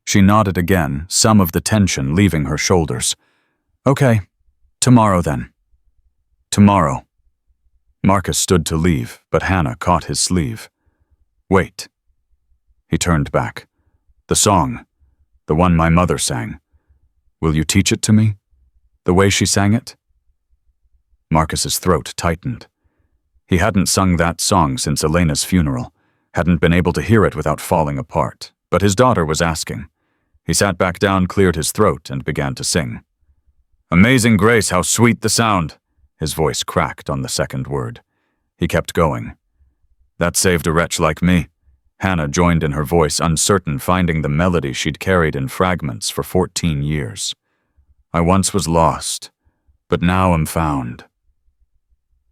She nodded again, some of the tension leaving her shoulders. Okay, tomorrow then. Tomorrow. Marcus stood to leave, but Hannah caught his sleeve. Wait. He turned back. The song, the one my mother sang. Will you teach it to me? The way she sang it? Marcus's throat tightened. He hadn't sung that song since Elena's funeral, hadn't been able to hear it without falling apart, but his daughter was asking. He sat back down, cleared his throat, and began to sing. Amazing grace, how sweet the sound! His voice cracked on the second word. He kept going. That saved a wretch like me. Hannah joined in her voice, uncertain, finding the melody she'd carried in fragments for 14 years. I once was lost, but now am found.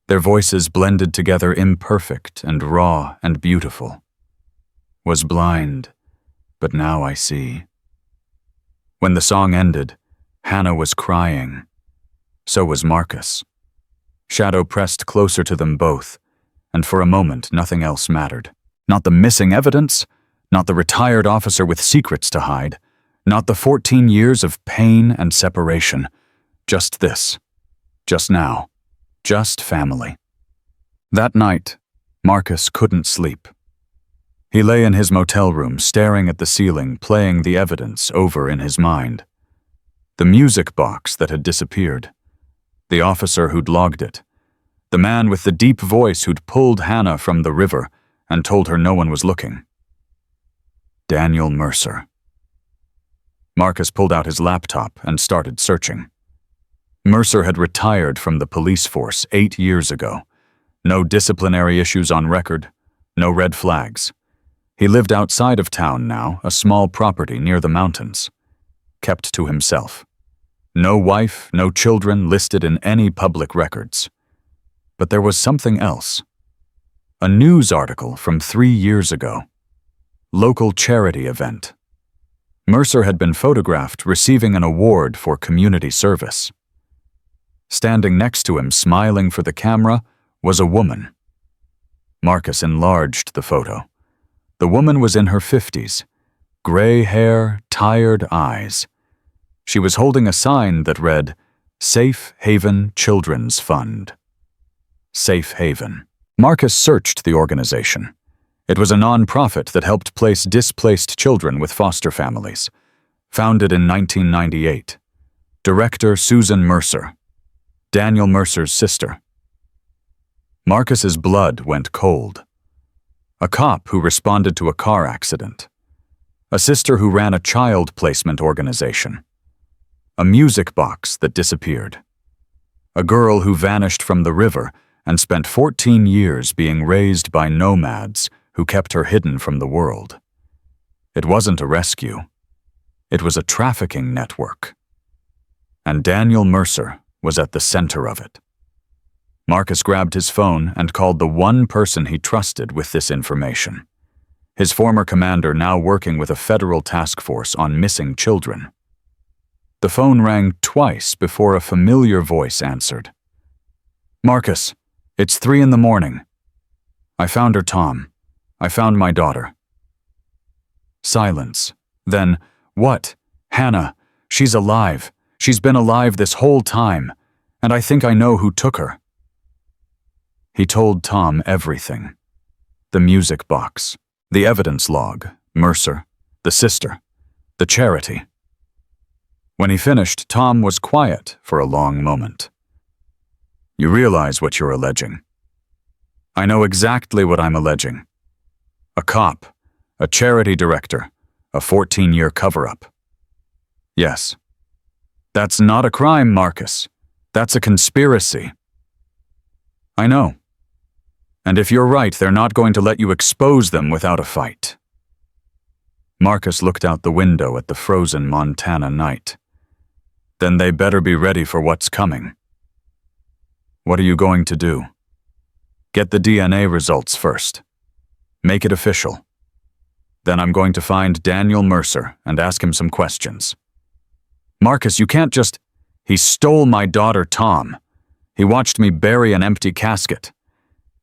Their voices blended together, imperfect and raw and beautiful. Was blind, but now I see. When the song ended, Hannah was crying. So was Marcus. Shadow pressed closer to them both, and for a moment nothing else mattered. Not the missing evidence, not the retired officer with secrets to hide, not the 14 years of pain and separation. Just this. Just now. Just family. That night, Marcus couldn't sleep. He lay in his motel room, staring at the ceiling, playing the evidence over in his mind. The music box that had disappeared. The officer who'd logged it. The man with the deep voice who'd pulled Hannah from the river and told her no one was looking. Daniel Mercer. Marcus pulled out his laptop and started searching. Mercer had retired from the police force 8 years ago. No disciplinary issues on record, no red flags. He lived outside of town now, a small property near the mountains. Kept to himself. No wife, no children listed in any public records. But there was something else. A news article from 3 years ago. Local charity event. Mercer had been photographed receiving an award for community service. Standing next to him, smiling for the camera, was a woman. Marcus enlarged the photo. The woman was in her 50s. Gray hair, tired eyes. She was holding a sign that read, Safe Haven Children's Fund. Safe Haven. Marcus searched the organization. It was a non-profit that helped place displaced children with foster families. Founded in 1998. Director Susan Mercer. Daniel Mercer's sister. Marcus's blood went cold. A cop who responded to a car accident. A sister who ran a child placement organization. A music box that disappeared. A girl who vanished from the river and spent 14 years being raised by nomads who kept her hidden from the world. It wasn't a rescue. It was a trafficking network. And Daniel Mercer was at the center of it. Marcus grabbed his phone and called the one person he trusted with this information. His former commander, now working with a federal task force on missing children. The phone rang twice before a familiar voice answered. Marcus, it's 3 a.m. I found her, Tom. I found my daughter. Silence. Then, what? Hannah, she's alive. She's been alive this whole time, and I think I know who took her. He told Tom everything. The music box, the evidence log, Mercer, the sister, the charity. When he finished, Tom was quiet for a long moment. You realize what you're alleging. I know exactly what I'm alleging. A cop, a charity director, a 14-year cover-up. Yes. That's not a crime, Marcus. That's a conspiracy. I know. And if you're right, they're not going to let you expose them without a fight. Marcus looked out the window at the frozen Montana night. Then they better be ready for what's coming. What are you going to do? Get the DNA results first. Make it official. Then I'm going to find Daniel Mercer and ask him some questions. Marcus, you can't just... He stole my daughter, Tom. He watched me bury an empty casket.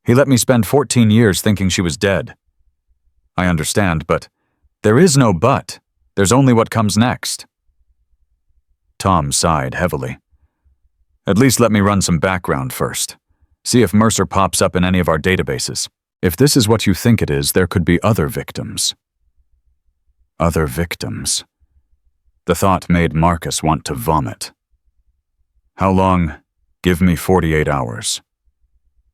He let me spend 14 years thinking she was dead. I understand, but there is no but. There's only what comes next. Tom sighed heavily. At least let me run some background first. See if Mercer pops up in any of our databases. If this is what you think it is, there could be other victims. Other victims. The thought made Marcus want to vomit. How long? Give me 48 hours.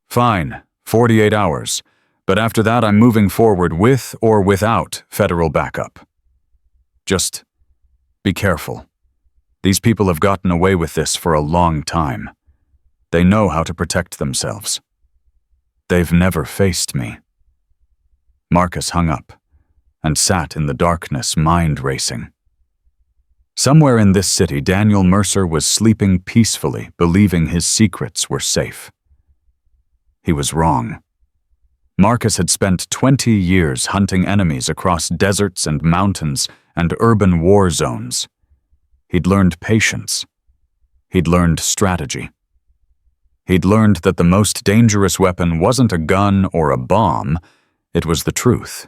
Fine, 48 hours. But after that, I'm moving forward with or without federal backup. Just be careful. These people have gotten away with this for a long time. They know how to protect themselves. They've never faced me. Marcus hung up and sat in the darkness, mind racing. Somewhere in this city, Daniel Mercer was sleeping peacefully, believing his secrets were safe. He was wrong. Marcus had spent 20 years hunting enemies across deserts and mountains and urban war zones. He'd learned patience. He'd learned strategy. He'd learned that the most dangerous weapon wasn't a gun or a bomb, it was the truth.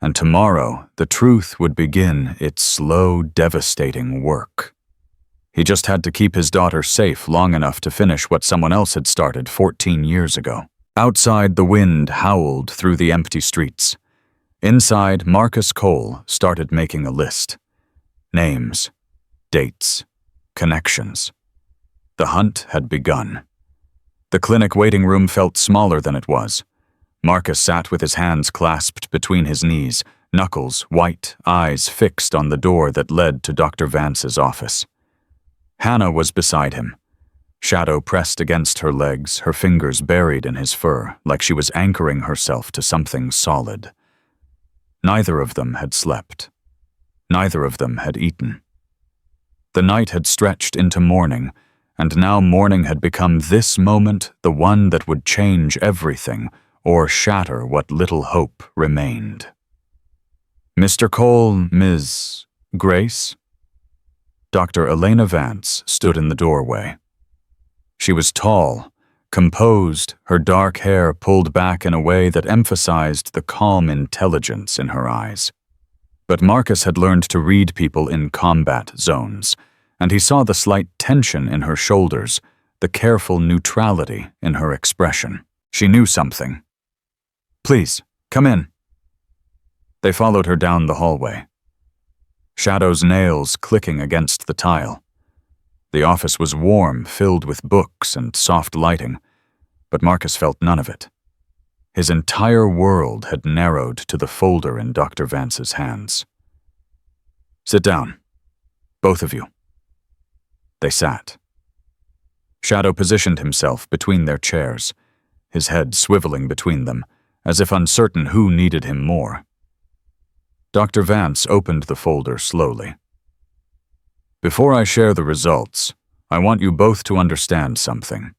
And tomorrow, the truth would begin its slow, devastating work. He just had to keep his daughter safe long enough to finish what someone else had started 14 years ago. Outside, the wind howled through the empty streets. Inside, Marcus Cole started making a list. Names, dates, connections. The hunt had begun. The clinic waiting room felt smaller than it was. Marcus sat with his hands clasped between his knees, knuckles white, eyes fixed on the door that led to Dr. Vance's office. Hannah was beside him. Shadow pressed against her legs, her fingers buried in his fur, like she was anchoring herself to something solid. Neither of them had slept. Neither of them had eaten. The night had stretched into morning, and now morning had become this moment, the one that would change everything, or shatter what little hope remained. Mr. Cole, Ms. Grace? Dr. Elena Vance stood in the doorway. She was tall, composed, her dark hair pulled back in a way that emphasized the calm intelligence in her eyes. But Marcus had learned to read people in combat zones, and he saw the slight tension in her shoulders, the careful neutrality in her expression. She knew something. Please, come in. They followed her down the hallway. Shadow's nails clicking against the tile. The office was warm, filled with books and soft lighting, but Marcus felt none of it. His entire world had narrowed to the folder in Dr. Vance's hands. Sit down, both of you. They sat. Shadow positioned himself between their chairs, his head swiveling between them, as if uncertain who needed him more. Dr. Vance opened the folder slowly. Before I share the results, I want you both to understand something.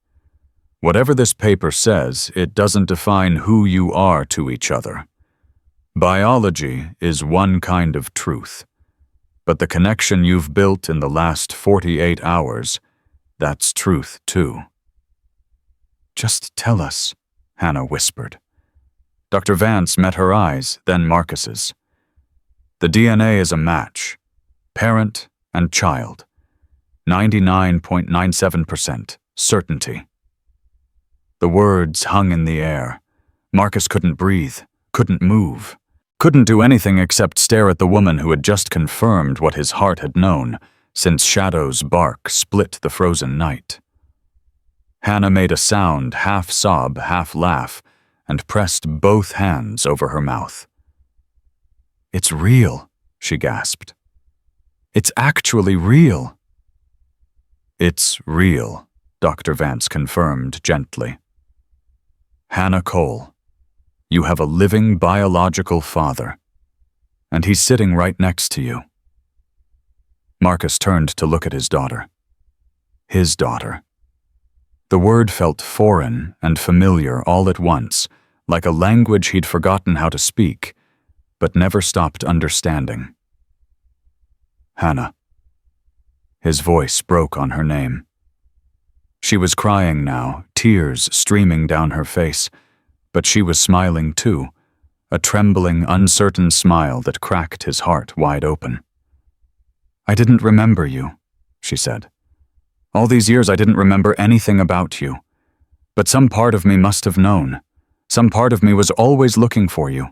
Whatever this paper says, it doesn't define who you are to each other. Biology is one kind of truth, but the connection you've built in the last 48 hours, that's truth too. Just tell us, Hannah whispered. Dr. Vance met her eyes, then Marcus's. The DNA is a match. Parent and child. 99.97% certainty. The words hung in the air. Marcus couldn't breathe, couldn't move, couldn't do anything except stare at the woman who had just confirmed what his heart had known since Shadow's bark split the frozen night. Hannah made a sound, half sob, half laugh, and pressed both hands over her mouth. It's real, she gasped. It's actually real. It's real, Dr. Vance confirmed gently. Hannah Cole, you have a living biological father, and he's sitting right next to you. Marcus turned to look at his daughter. His daughter. The word felt foreign and familiar all at once, like a language he'd forgotten how to speak, but never stopped understanding. Hannah. His voice broke on her name. She was crying now, tears streaming down her face, but she was smiling too, a trembling, uncertain smile that cracked his heart wide open. I didn't remember you, she said. All these years I didn't remember anything about you. But some part of me must have known. Some part of me was always looking for you.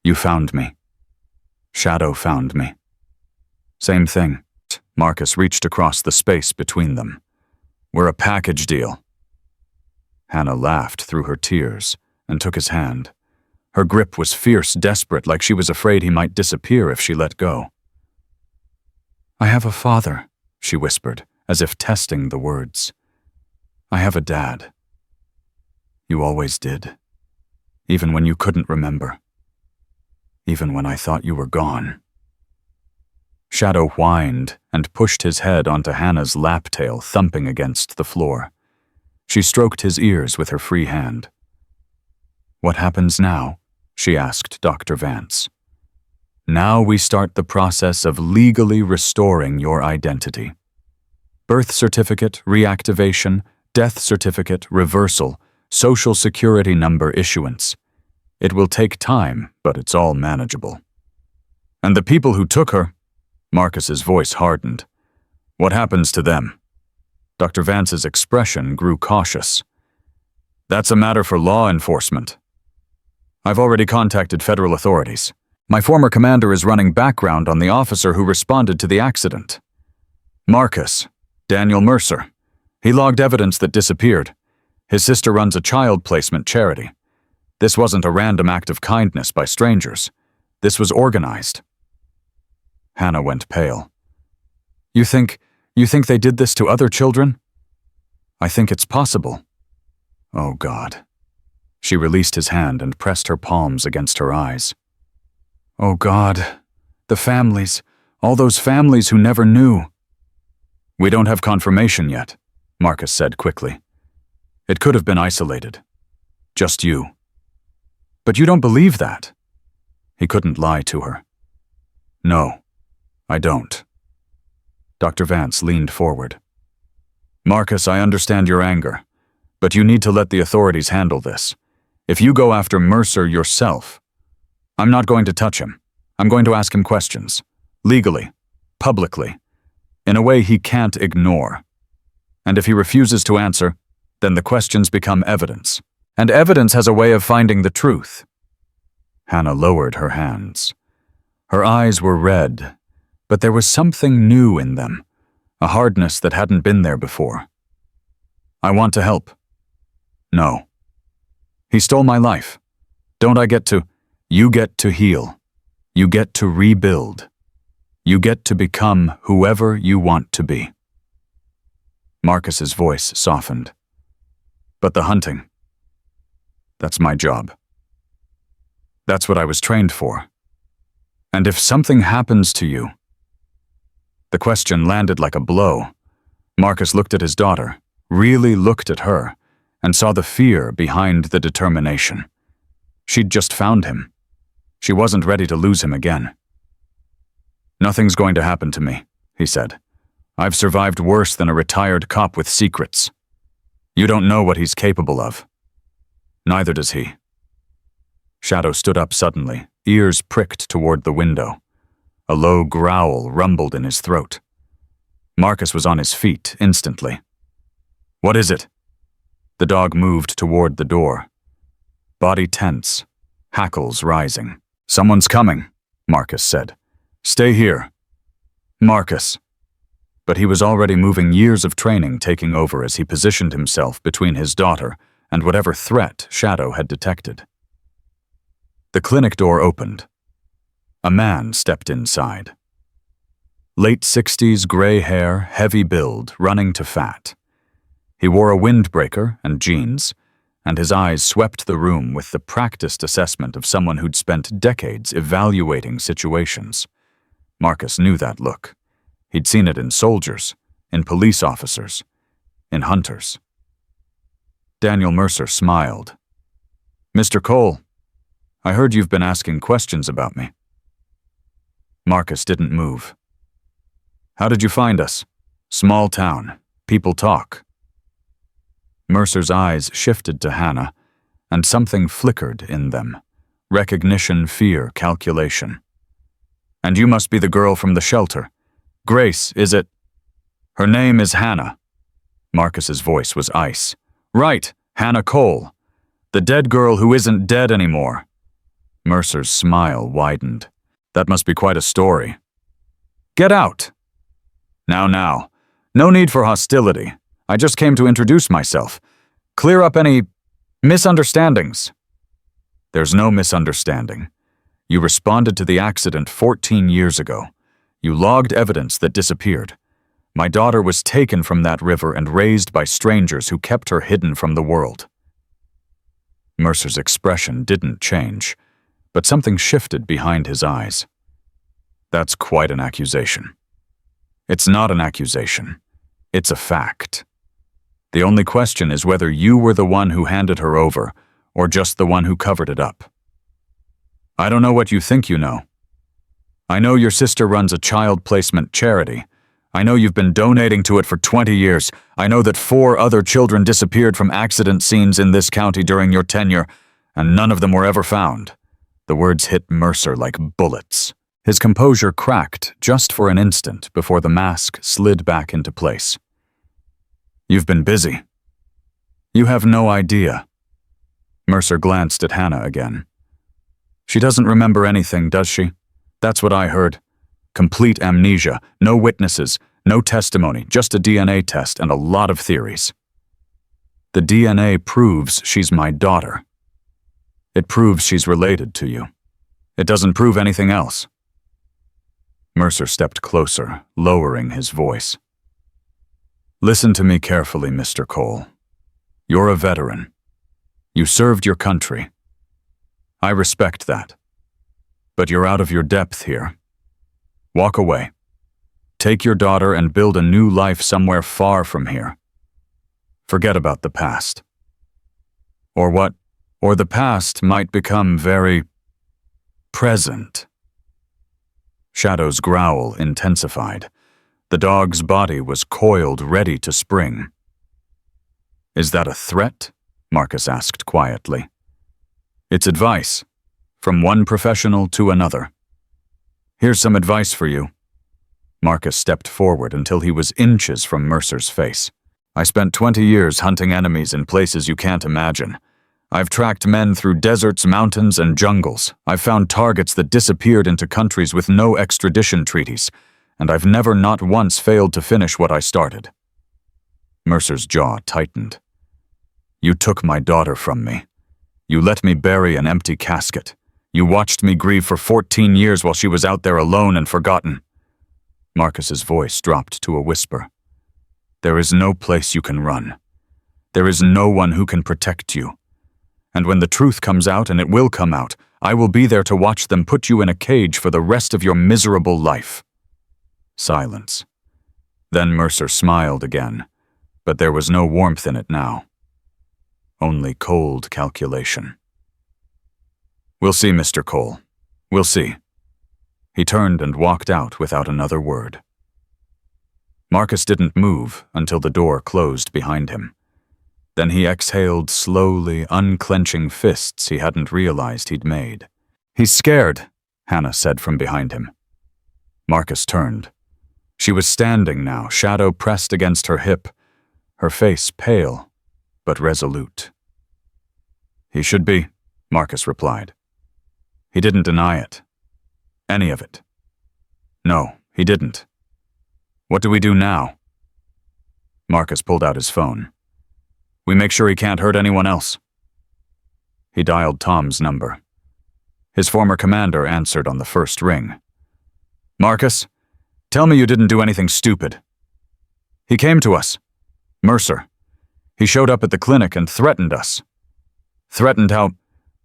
You found me. Shadow found me. Same thing. Marcus reached across the space between them. We're a package deal. Hannah laughed through her tears and took his hand. Her grip was fierce, desperate, like she was afraid he might disappear if she let go. I have a father, she whispered, as if testing the words. I have a dad. You always did. Even when you couldn't remember. Even when I thought you were gone. Shadow whined and pushed his head onto Hannah's lap tail, thumping against the floor. She stroked his ears with her free hand. What happens now? She asked Dr. Vance. Now we start the process of legally restoring your identity. Birth certificate, reactivation, death certificate, reversal, social security number issuance. It will take time, but it's all manageable. And the people who took her, Marcus's voice hardened. What happens to them? Dr. Vance's expression grew cautious. That's a matter for law enforcement. I've already contacted federal authorities. My former commander is running background on the officer who responded to the accident. Marcus, Daniel Mercer. He logged evidence that disappeared. His sister runs a child placement charity. This wasn't a random act of kindness by strangers. This was organized. Hannah went pale. You think they did this to other children? I think it's possible. Oh, God. She released his hand and pressed her palms against her eyes. Oh, God. The families. All those families who never knew. We don't have confirmation yet, Marcus said quickly. It could have been isolated. Just you. But you don't believe that. He couldn't lie to her. No, I don't. Dr. Vance leaned forward. Marcus, I understand your anger, but you need to let the authorities handle this. If you go after Mercer yourself, I'm not going to touch him. I'm going to ask him questions. Legally. Publicly. In a way he can't ignore. And if he refuses to answer, then the questions become evidence. And evidence has a way of finding the truth. Hannah lowered her hands. Her eyes were red, but there was something new in them, a hardness that hadn't been there before. I want to help. No. He stole my life. Don't I get to? You get to heal. You get to rebuild. You get to become whoever you want to be. Marcus's voice softened. But the hunting, that's my job. That's what I was trained for. And if something happens to you... The question landed like a blow. Marcus looked at his daughter, really looked at her, and saw the fear behind the determination. She'd just found him. She wasn't ready to lose him again. Nothing's going to happen to me, he said. I've survived worse than a retired cop with secrets. You don't know what he's capable of. Neither does he. Shadow stood up suddenly, ears pricked toward the window. A low growl rumbled in his throat. Marcus was on his feet instantly. What is it? The dog moved toward the door. Body tense, hackles rising. Someone's coming, Marcus said. Stay here. Marcus. But he was already moving, years of training taking over as he positioned himself between his daughter and whatever threat Shadow had detected. The clinic door opened. A man stepped inside. Late 60s, gray hair, heavy build, running to fat. He wore a windbreaker and jeans, and his eyes swept the room with the practiced assessment of someone who'd spent decades evaluating situations. Marcus knew that look. He'd seen it in soldiers, in police officers, in hunters. Daniel Mercer smiled. Mr. Cole, I heard you've been asking questions about me. Marcus didn't move. How did you find us? Small town. People talk. Mercer's eyes shifted to Hannah, and something flickered in them. Recognition, fear, calculation. And you must be the girl from the shelter. Grace, is it? Her name is Hannah. Marcus's voice was ice. Right, Hannah Cole. The dead girl who isn't dead anymore. Mercer's smile widened. That must be quite a story. Get out. Now. No need for hostility. I just came to introduce myself. Clear up any misunderstandings. There's no misunderstanding. You responded to the accident 14 years ago. You logged evidence that disappeared. My daughter was taken from that river and raised by strangers who kept her hidden from the world. Mercer's expression didn't change, but something shifted behind his eyes. That's quite an accusation. It's not an accusation. It's a fact. The only question is whether you were the one who handed her over, or just the one who covered it up. I don't know what you think you know. I know your sister runs a child placement charity. I know you've been donating to it for 20 years. I know that 4 other children disappeared from accident scenes in this county during your tenure, and none of them were ever found. The words hit Mercer like bullets. His composure cracked just for an instant before the mask slid back into place. You've been busy. You have no idea. Mercer glanced at Hannah again. She doesn't remember anything, does she? That's what I heard. Complete amnesia, no witnesses, no testimony, just a DNA test and a lot of theories. The DNA proves she's my daughter. It proves she's related to you. It doesn't prove anything else. Mercer stepped closer, lowering his voice. Listen to me carefully, Mr. Cole. You're a veteran. You served your country. I respect that. But you're out of your depth here. Walk away. Take your daughter and build a new life somewhere far from here. Forget about the past. Or the past might become very present. Shadow's growl intensified. The dog's body was coiled, ready to spring. Is that a threat? Marcus asked quietly. It's advice, from one professional to another. Here's some advice for you. Marcus stepped forward until he was inches from Mercer's face. I spent 20 years hunting enemies in places you can't imagine. I've tracked men through deserts, mountains, and jungles. I've found targets that disappeared into countries with no extradition treaties, and I've never not once failed to finish what I started. Mercer's jaw tightened. You took my daughter from me. You let me bury an empty casket. You watched me grieve for 14 years while she was out there alone and forgotten. Marcus's voice dropped to a whisper. There is no place you can run. There is no one who can protect you. And when the truth comes out, and it will come out, I will be there to watch them put you in a cage for the rest of your miserable life. Silence. Then Mercer smiled again, but there was no warmth in it now. Only cold calculation. We'll see, Mr. Cole. We'll see. He turned and walked out without another word. Marcus didn't move until the door closed behind him. Then he exhaled slowly, unclenching fists he hadn't realized he'd made. He's scared, Hannah said from behind him. Marcus turned. She was standing now, shadow pressed against her hip, her face pale, but resolute. He should be, Marcus replied. He didn't deny it. Any of it. No, he didn't. What do we do now? Marcus pulled out his phone. We make sure he can't hurt anyone else. He dialed Tom's number. His former commander answered on the first ring. Marcus, tell me you didn't do anything stupid. He came to us. Mercer. He showed up at the clinic and threatened us.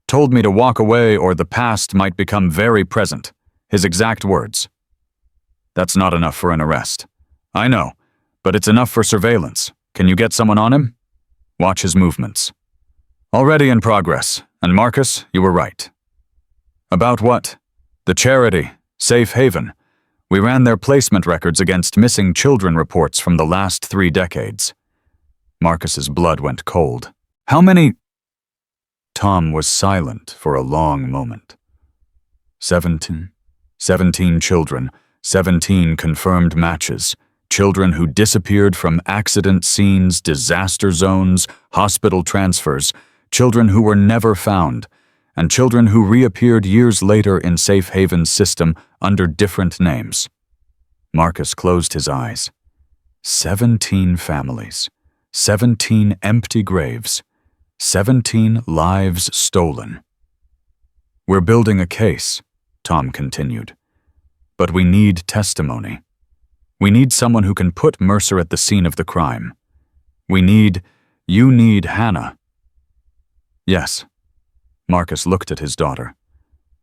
Told me to walk away or the past might become very present. His exact words. That's not enough for an arrest. I know, but it's enough for surveillance. Can you get someone on him? Watch his movements. Already in progress, and Marcus, you were right. About what? The charity, Safe Haven. We ran their placement records against missing children reports from the last 3 decades. Marcus's blood went cold. How many? Tom was silent for a long moment. 17 children, 17 confirmed matches, children who disappeared from accident scenes, disaster zones, hospital transfers, children who were never found, and children who reappeared years later in Safe Haven's system under different names. Marcus closed his eyes. 17 families, 17 empty graves, 17 lives stolen. "We're building a case," Tom continued. "But we need testimony. We need someone who can put Mercer at the scene of the crime. You need Hannah." "Yes." Marcus looked at his daughter.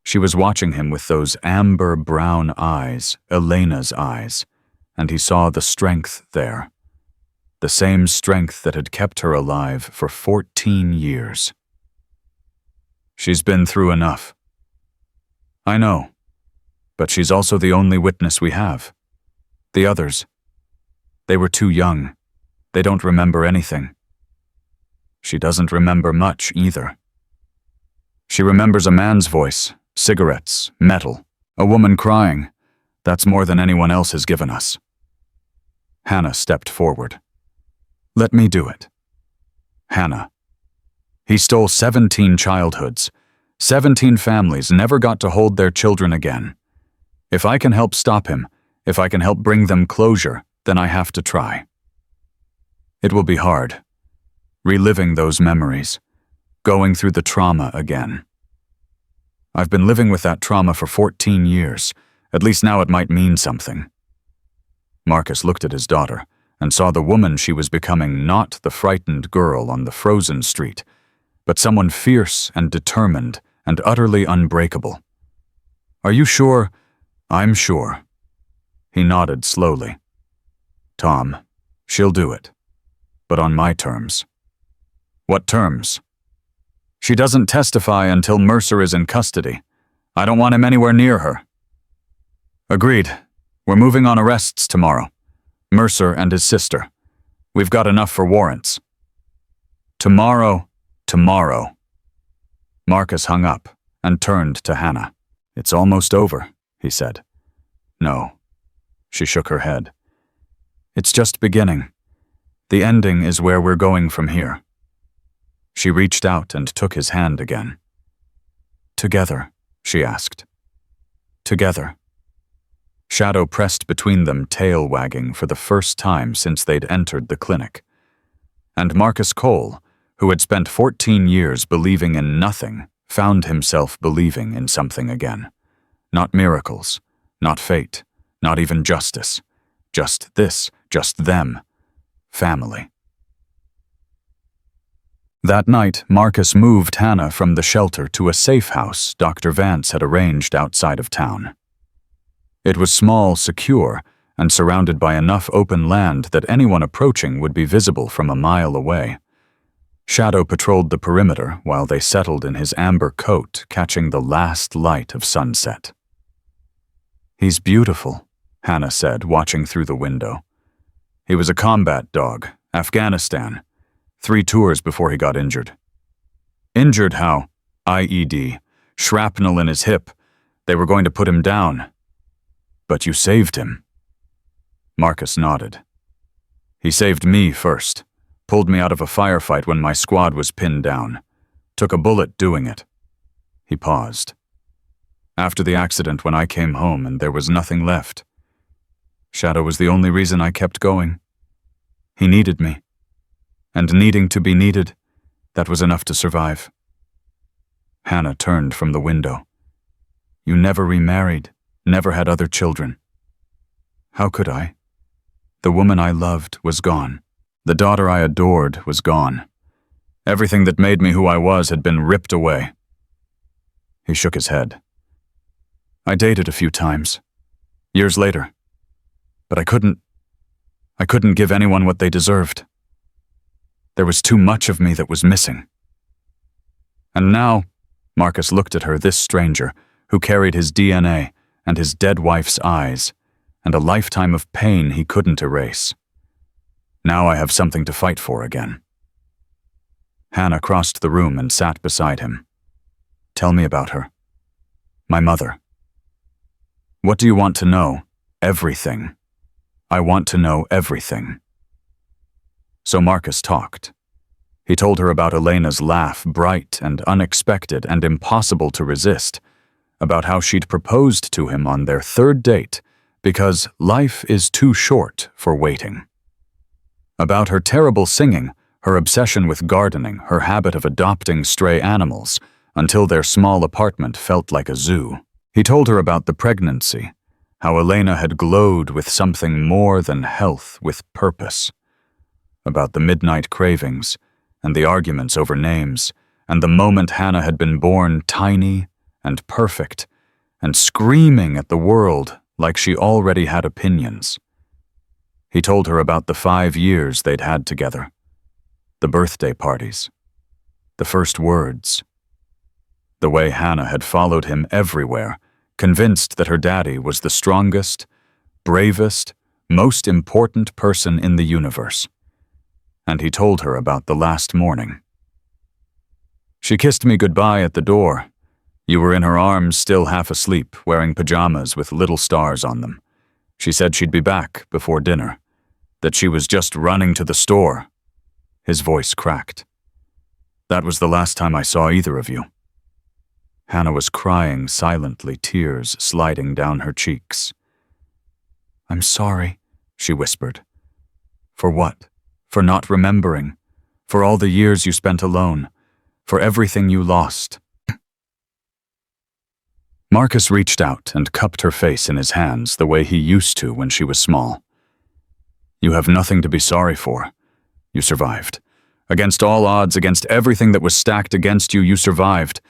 She was watching him with those amber-brown eyes, Elena's eyes, and he saw the strength there. The same strength that had kept her alive for 14 years. "She's been through enough." "I know, but she's also the only witness we have. The others, they were too young. They don't remember anything." "She doesn't remember much either. She remembers a man's voice, cigarettes, metal, a woman crying. That's more than anyone else has given us." Hannah stepped forward. "Let me do it." "Hannah. He stole 17 childhoods. 17 families never got to hold their children again. If I can help stop him, if I can help bring them closure, then I have to try. It will be hard. Reliving those memories. Going through the trauma again. I've been living with that trauma for 14 years. At least now it might mean something." Marcus looked at his daughter and saw the woman she was becoming, not the frightened girl on the frozen street, but someone fierce and determined and utterly unbreakable. "Are you sure?" "I'm sure." He nodded slowly. "Tom, she'll do it. But on my terms." "What terms?" "She doesn't testify until Mercer is in custody. I don't want him anywhere near her." "Agreed. We're moving on arrests tomorrow. Mercer and his sister. We've got enough for warrants." Tomorrow. Marcus hung up and turned to Hannah. "It's almost over," he said. "No." She shook her head. "It's just beginning. The ending is where we're going from here." She reached out and took his hand again. "Together?" she asked. "Together." Shadow pressed between them, tail wagging for the first time since they'd entered the clinic. And Marcus Cole, who had spent 14 years believing in nothing, found himself believing in something again. Not miracles, not fate, not even justice. Just this, just them. Family. That night, Marcus moved Hannah from the shelter to a safe house Dr. Vance had arranged outside of town. It was small, secure, and surrounded by enough open land that anyone approaching would be visible from a mile away. Shadow patrolled the perimeter while they settled in his amber coat, catching the last light of sunset. "He's beautiful," Hannah said, watching through the window. "He was a combat dog, Afghanistan. 3 tours before he got injured." "Injured how?" "IED. Shrapnel in his hip. They were going to put him down." "But you saved him." Marcus nodded. "He saved me first. Pulled me out of a firefight when my squad was pinned down. Took a bullet doing it." He paused. "After the accident when I came home and there was nothing left. Shadow was the only reason I kept going. He needed me. And needing to be needed, that was enough to survive." Hannah turned from the window. "You never remarried, never had other children." "How could I? The woman I loved was gone. The daughter I adored was gone. Everything that made me who I was had been ripped away." He shook his head. "I dated a few times, years later, but I couldn't give anyone what they deserved. There was too much of me that was missing. And now," Marcus looked at her, this stranger, who carried his DNA and his dead wife's eyes, and a lifetime of pain he couldn't erase. "Now I have something to fight for again." Hannah crossed the room and sat beside him. "Tell me about her." "My mother." "What do you want to know?" "Everything." I want to know everything." So Marcus talked. He told her about Elena's laugh, bright and unexpected and impossible to resist, about how she'd proposed to him on their third date because life is too short for waiting. About her terrible singing, her obsession with gardening, her habit of adopting stray animals, until their small apartment felt like a zoo. He told her about the pregnancy, how Elena had glowed with something more than health, with purpose. About the midnight cravings, and the arguments over names, and the moment Hannah had been born tiny and perfect, and screaming at the world like she already had opinions. He told her about the 5 years they'd had together, the birthday parties, the first words, the way Hannah had followed him everywhere, convinced that her daddy was the strongest, bravest, most important person in the universe. And he told her about the last morning. "She kissed me goodbye at the door. You were in her arms, still half asleep, wearing pajamas with little stars on them. She said she'd be back before dinner, that she was just running to the store." His voice cracked. "That was the last time I saw either of you." Hannah was crying silently, tears sliding down her cheeks. "I'm sorry," she whispered. "For what? For not remembering, for all the years you spent alone, for everything you lost." Marcus reached out and cupped her face in his hands the way he used to when she was small. "You have nothing to be sorry for. You survived. Against all odds, against everything that was stacked against you, you survived,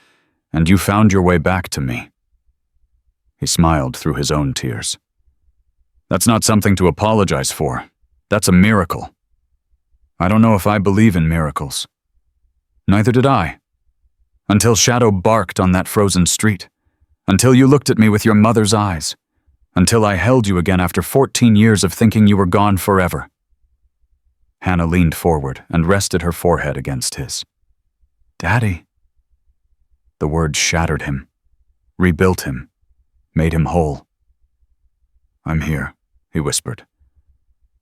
and you found your way back to me." He smiled through his own tears. "That's not something to apologize for. That's a miracle. I don't know if I believe in miracles. Neither did I. Until Shadow barked on that frozen street. Until you looked at me with your mother's eyes. Until I held you again after 14 years of thinking you were gone forever." Hannah leaned forward and rested her forehead against his. "Daddy." The words shattered him, rebuilt him, made him whole. "I'm here," he whispered.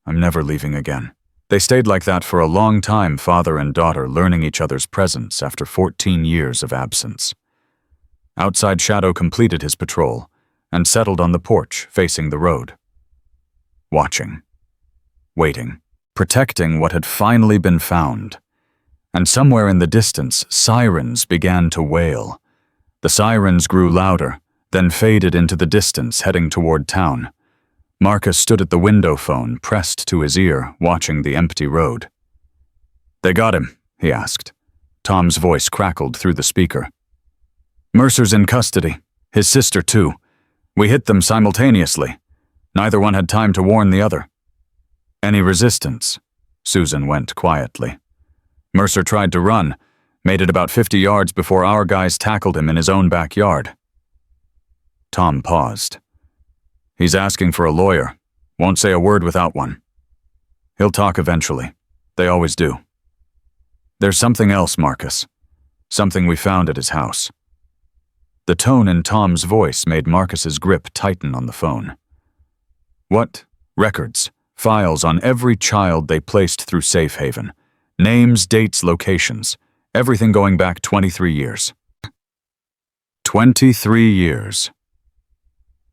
"I'm never leaving again." They stayed like that for a long time, father and daughter, learning each other's presence after 14 years of absence. Outside, Shadow completed his patrol and settled on the porch facing the road. Watching, waiting, protecting what had finally been found. And somewhere in the distance, sirens began to wail. The sirens grew louder, then faded into the distance, heading toward town. Marcus stood at the window phone, pressed to his ear, watching the empty road. "They got him?" he asked. Tom's voice crackled through the speaker. "Mercer's in custody. His sister, too. We hit them simultaneously. Neither one had time to warn the other." "Any resistance?" Susan went quietly. "Mercer tried to run, made it about 50 yards before our guys tackled him in his own backyard." Tom paused. "He's asking for a lawyer. Won't say a word without one. He'll talk eventually. They always do. There's something else, Marcus. Something we found at his house." The tone in Tom's voice made Marcus's grip tighten on the phone. "What?" "Records. Files on every child they placed through Safe Haven. Names, dates, locations. Everything going back 23 years. 23 years.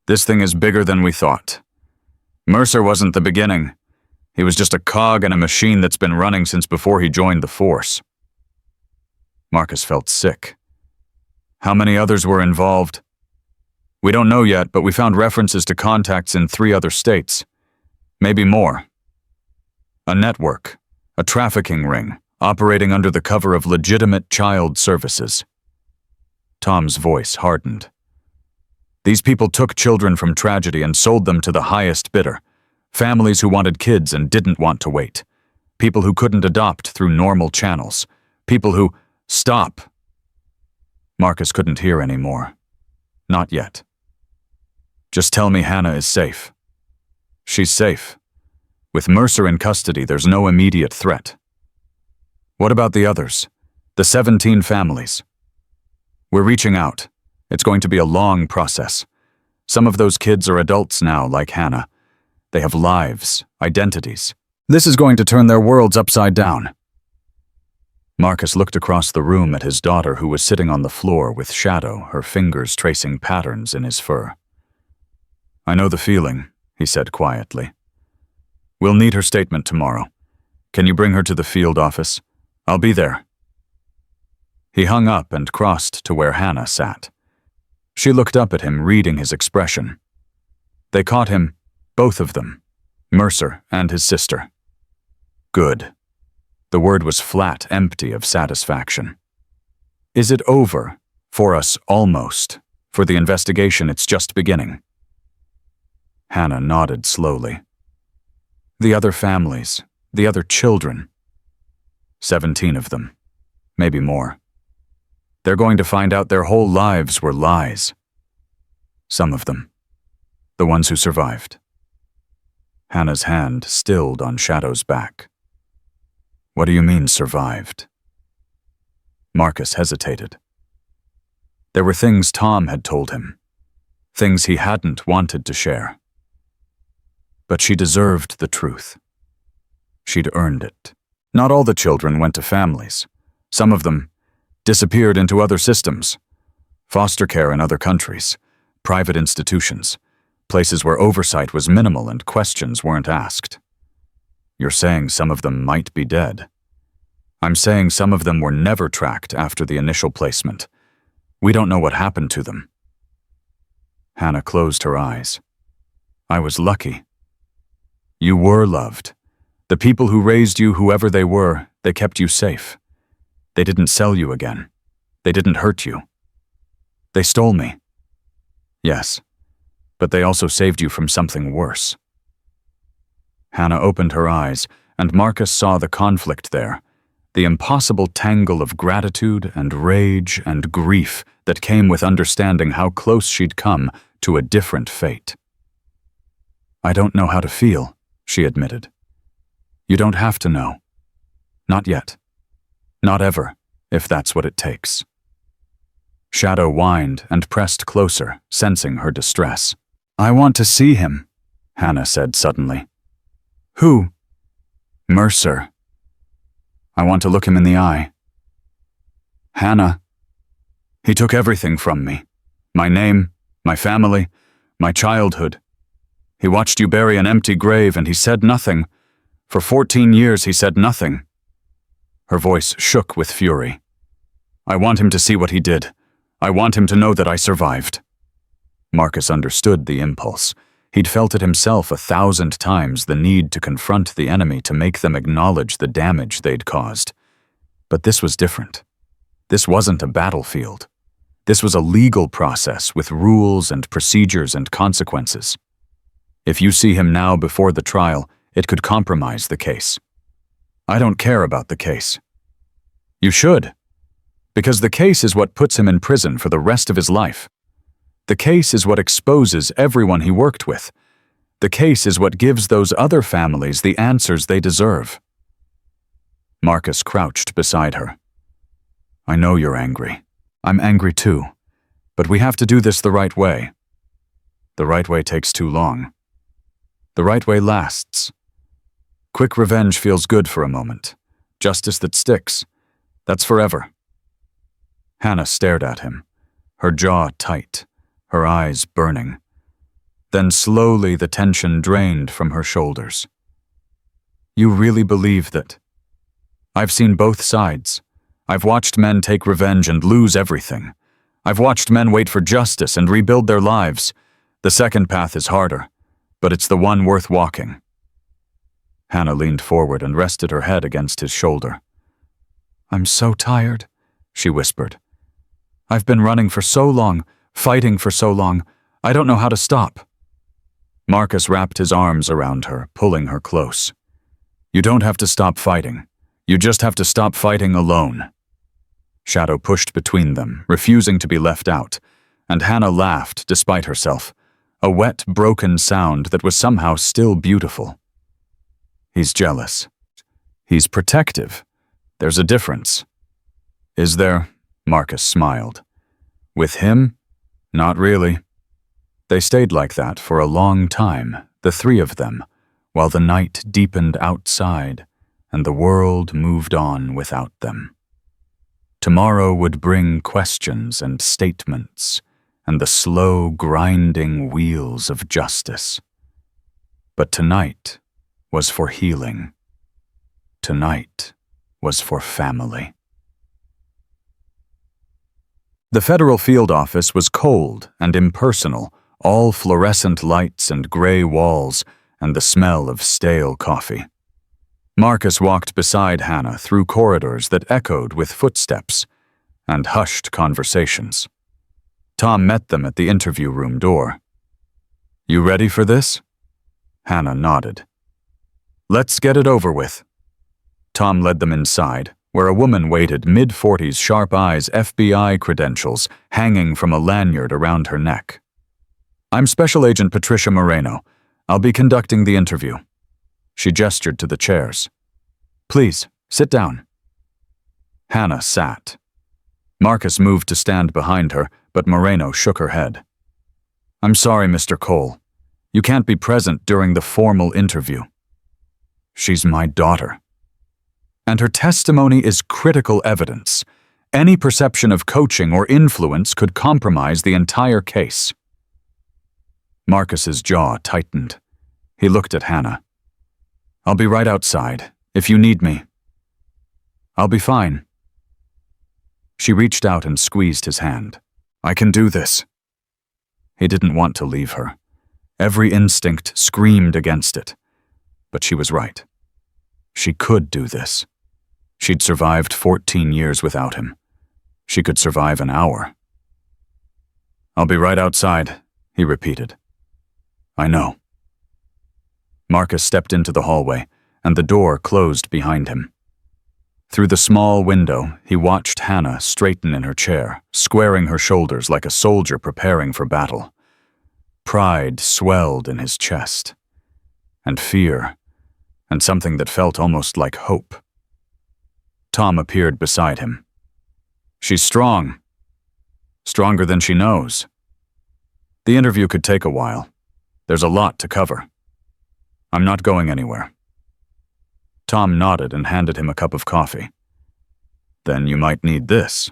This thing is bigger than we thought. Mercer wasn't the beginning. He was just a cog in a machine that's been running since before he joined the force." Marcus felt sick. "How many others were involved?" "We don't know yet, but we found references to contacts in 3 other states. Maybe more. A network, a trafficking ring, operating under the cover of legitimate child services." Tom's voice hardened. "These people took children from tragedy and sold them to the highest bidder. Families who wanted kids and didn't want to wait. People who couldn't adopt through normal channels. People who— Stop!" Marcus couldn't hear any more. Not yet. "Just tell me Hannah is safe." "She's safe. With Mercer in custody, there's no immediate threat." "What about the others? The 17 families?" "We're reaching out. It's going to be a long process. Some of those kids are adults now, like Hannah. They have lives, identities. This is going to turn their worlds upside down. Marcus looked across the room at his daughter, who was sitting on the floor with Shadow, her fingers tracing patterns in his fur. "I know the feeling," he said quietly. "We'll need her statement tomorrow. Can you bring her to the field office? I'll be there." He hung up and crossed to where Hannah sat. She looked up at him, reading his expression. They caught him, both of them, Mercer and his sister. Good. The word was flat, empty of satisfaction. "Is it over? For us, almost. For the investigation, it's just beginning." Hannah nodded slowly. "The other families, the other children. 17 of them, maybe more. They're going to find out their whole lives were lies. Some of them. The ones who survived." Hannah's hand stilled on Shadow's back. "What do you mean, survived?" Marcus hesitated. There were things Tom had told him, things he hadn't wanted to share. But she deserved the truth. She'd earned it. Not all the children went to families. Some of them disappeared into other systems, foster care in other countries, private institutions, places where oversight was minimal and questions weren't asked. You're saying some of them might be dead. I'm saying some of them were never tracked after the initial placement. We don't know what happened to them. Hannah closed her eyes. "I was lucky." "You were loved. The people who raised you, whoever they were, they kept you safe. They didn't sell you again. They didn't hurt you. They stole me. Yes, but they also saved you from something worse." Hannah opened her eyes, and Marcus saw the conflict there, the impossible tangle of gratitude and rage and grief that came with understanding how close she'd come to a different fate. "I don't know how to feel," she admitted. "You don't have to know. Not yet. Not ever, if that's what it takes." Shadow whined and pressed closer, sensing her distress. "I want to see him," Hannah said suddenly. "Who?" "Mercer. I want to look him in the eye." "Hannah, he took everything from me. My name, my family, my childhood. He watched you bury an empty grave and he said nothing. For 14 years he said nothing." Her voice shook with fury. "I want him to see what he did. I want him to know that I survived." Marcus understood the impulse. He'd felt it himself 1,000 times, the need to confront the enemy, to make them acknowledge the damage they'd caused. But this was different. This wasn't a battlefield. This was a legal process with rules and procedures and consequences. If you see him now before the trial, it could compromise the case. I don't care about the case. You should, because the case is what puts him in prison for the rest of his life. The case is what exposes everyone he worked with. The case is what gives those other families the answers they deserve. Marcus crouched beside her. "I know you're angry. I'm angry too. But we have to do this the right way. The right way takes too long. The right way lasts. Quick revenge feels good for a moment. Justice that sticks, that's forever." Hannah stared at him, her jaw tight, her eyes burning. Then slowly the tension drained from her shoulders. "You really believe that? I've seen both sides. I've watched men take revenge and lose everything. I've watched men wait for justice and rebuild their lives. The second path is harder, but it's the one worth walking." Hannah leaned forward and rested her head against his shoulder. "I'm so tired," she whispered. "I've been running for so long, fighting for so long. I don't know how to stop." Marcus wrapped his arms around her, pulling her close. "You don't have to stop fighting. You just have to stop fighting alone." Shadow pushed between them, refusing to be left out, and Hannah laughed despite herself, a wet, broken sound that was somehow still beautiful. "He's jealous. He's protective. There's a difference." "Is there?" Marcus smiled. "With him? Not really." They stayed like that for a long time, the three of them, while the night deepened outside and the world moved on without them. Tomorrow would bring questions and statements and the slow, grinding wheels of justice. But tonight was for healing. Tonight was for family. The federal field office was cold and impersonal, all fluorescent lights and gray walls and the smell of stale coffee. Marcus walked beside Hannah through corridors that echoed with footsteps and hushed conversations. Tom met them at the interview room door. "You ready for this?" Hannah nodded. "Let's get it over with." Tom led them inside, where a woman waited, mid-40s, sharp eyes, FBI credentials hanging from a lanyard around her neck. "I'm Special Agent Patricia Moreno. I'll be conducting the interview." She gestured to the chairs. "Please, sit down." Hannah sat. Marcus moved to stand behind her, but Moreno shook her head. "I'm sorry, Mr. Cole. You can't be present during the formal interview." "She's my daughter. And her testimony is critical evidence. Any perception of coaching or influence could compromise the entire case." Marcus's jaw tightened. He looked at Hannah. "I'll be right outside, if you need me." "I'll be fine." She reached out and squeezed his hand. "I can do this." He didn't want to leave her. Every instinct screamed against it. But she was right. She could do this. She'd survived 14 years without him. She could survive an hour. "I'll be right outside," he repeated. "I know." Marcus stepped into the hallway, and the door closed behind him. Through the small window, he watched Hannah straighten in her chair, squaring her shoulders like a soldier preparing for battle. Pride swelled in his chest, and fear, and something that felt almost like hope. Tom appeared beside him. "She's strong. Stronger than she knows. The interview could take a while. There's a lot to cover. I'm not going anywhere." Tom nodded and handed him a cup of coffee. "Then you might need this."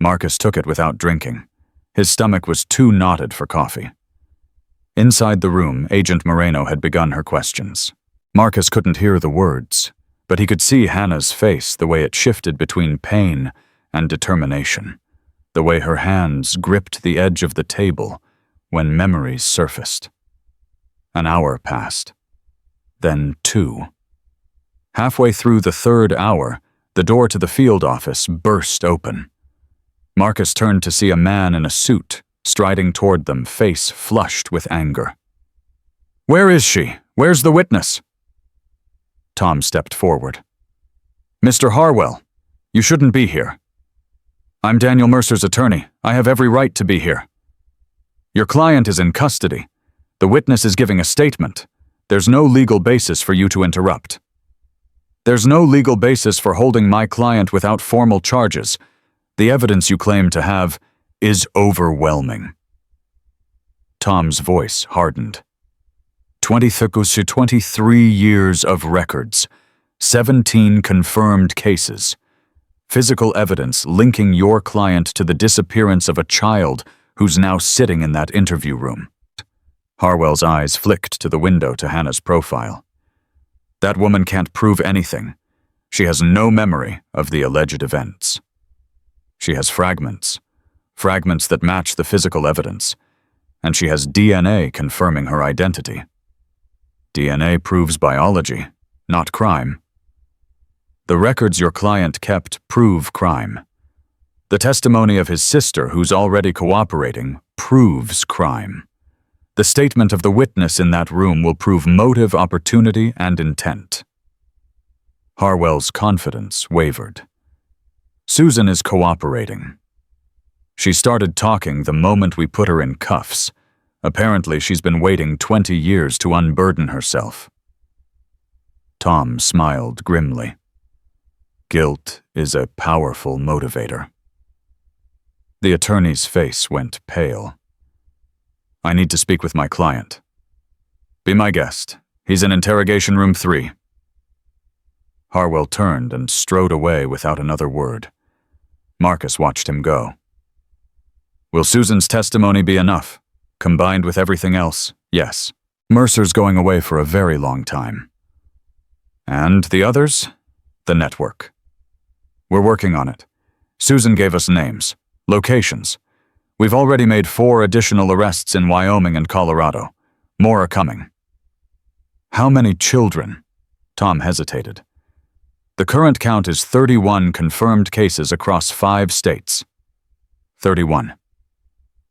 Marcus took it without drinking. His stomach was too knotted for coffee. Inside the room, Agent Moreno had begun her questions. Marcus couldn't hear the words, but he could see Hannah's face, the way it shifted between pain and determination, the way her hands gripped the edge of the table when memories surfaced. An hour passed. Then 2. Halfway through the 3rd hour, the door to the field office burst open. Marcus turned to see a man in a suit striding toward them, face flushed with anger. "Where is she? Where's the witness?" Tom stepped forward. "Mr. Harwell, you shouldn't be here. I'm Daniel Mercer's attorney. I have every right to be here. Your client is in custody. The witness is giving a statement. There's no legal basis for you to interrupt." "There's no legal basis for holding my client without formal charges. The evidence you claim to have is overwhelming." Tom's voice hardened. 23 years of records, 17 confirmed cases, physical evidence linking your client to the disappearance of a child who's now sitting in that interview room. Harwell's eyes flicked to the window to Hannah's profile. "That woman can't prove anything. She has no memory of the alleged events. She has fragments that match the physical evidence, and she has DNA confirming her identity. DNA proves biology, not crime. The records your client kept prove crime. The testimony of his sister, who's already cooperating, proves crime. The statement of the witness in that room will prove motive, opportunity, and intent." Harwell's confidence wavered. "Susan is cooperating. She started talking the moment we put her in cuffs. Apparently, she's been waiting 20 years to unburden herself." Tom smiled grimly. Guilt is a powerful motivator. The attorney's face went pale. "I need to speak with my client." Be my guest. He's in interrogation room 3. Harwell turned and strode away without another word. Marcus watched him go. Will Susan's testimony be enough? Combined with everything else, yes. Mercer's going away for a very long time. And the others? The network. We're working on it. Susan gave us names, locations. We've already made 4 additional arrests in Wyoming and Colorado. More are coming. How many children? Tom hesitated. The current count is 31 confirmed cases across 5 states. 31.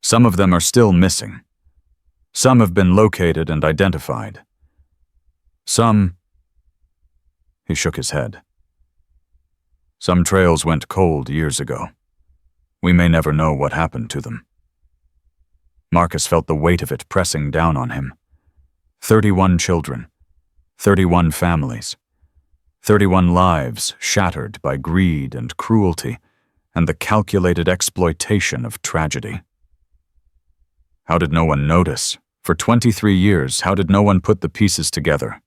Some of them are still missing. Some have been located and identified. Some... He shook his head. Some trails went cold years ago. We may never know what happened to them. Marcus felt the weight of it pressing down on him. 31 children, 31 families, 31 lives shattered by greed and cruelty and the calculated exploitation of tragedy. How did no one notice? For 23 years, how did no one put the pieces together?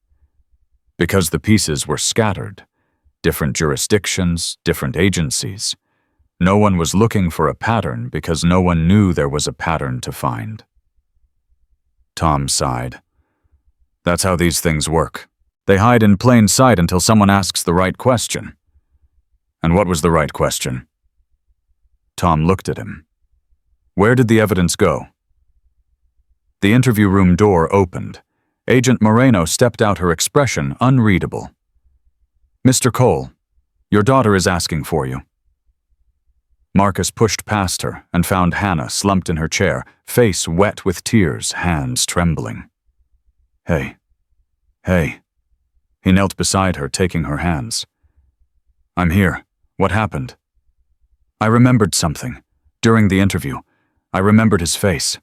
Because the pieces were scattered. Different jurisdictions, different agencies. No one was looking for a pattern because no one knew there was a pattern to find. Tom sighed. That's how these things work. They hide in plain sight until someone asks the right question. And what was the right question? Tom looked at him. Where did the evidence go? The interview room door opened. Agent Moreno stepped out, her expression unreadable. Mr. Cole, your daughter is asking for you. Marcus pushed past her and found Hannah slumped in her chair, face wet with tears, hands trembling. Hey. He knelt beside her, taking her hands. I'm here. What happened? I remembered something. During the interview, I remembered his face.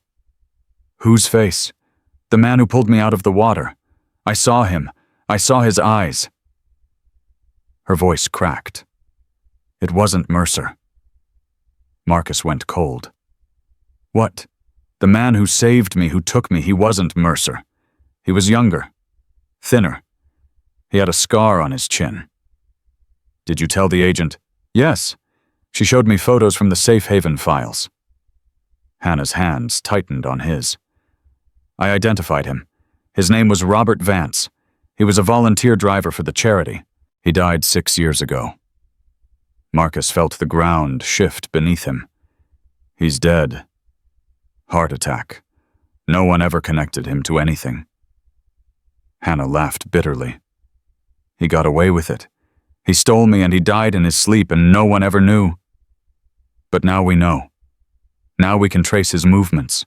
Whose face? The man who pulled me out of the water. I saw him. I saw his eyes. Her voice cracked. It wasn't Mercer. Marcus went cold. What? The man who saved me, who took me, he wasn't Mercer. He was younger. Thinner. He had a scar on his chin. Did you tell the agent? Yes. She showed me photos from the safe haven files. Hannah's hands tightened on his. I identified him. His name was Robert Vance. He was a volunteer driver for the charity. He died 6 years ago. Marcus felt the ground shift beneath him. He's dead. Heart attack. No one ever connected him to anything. Hannah laughed bitterly. He got away with it. He stole me and he died in his sleep and no one ever knew. But now we know. Now we can trace his movements.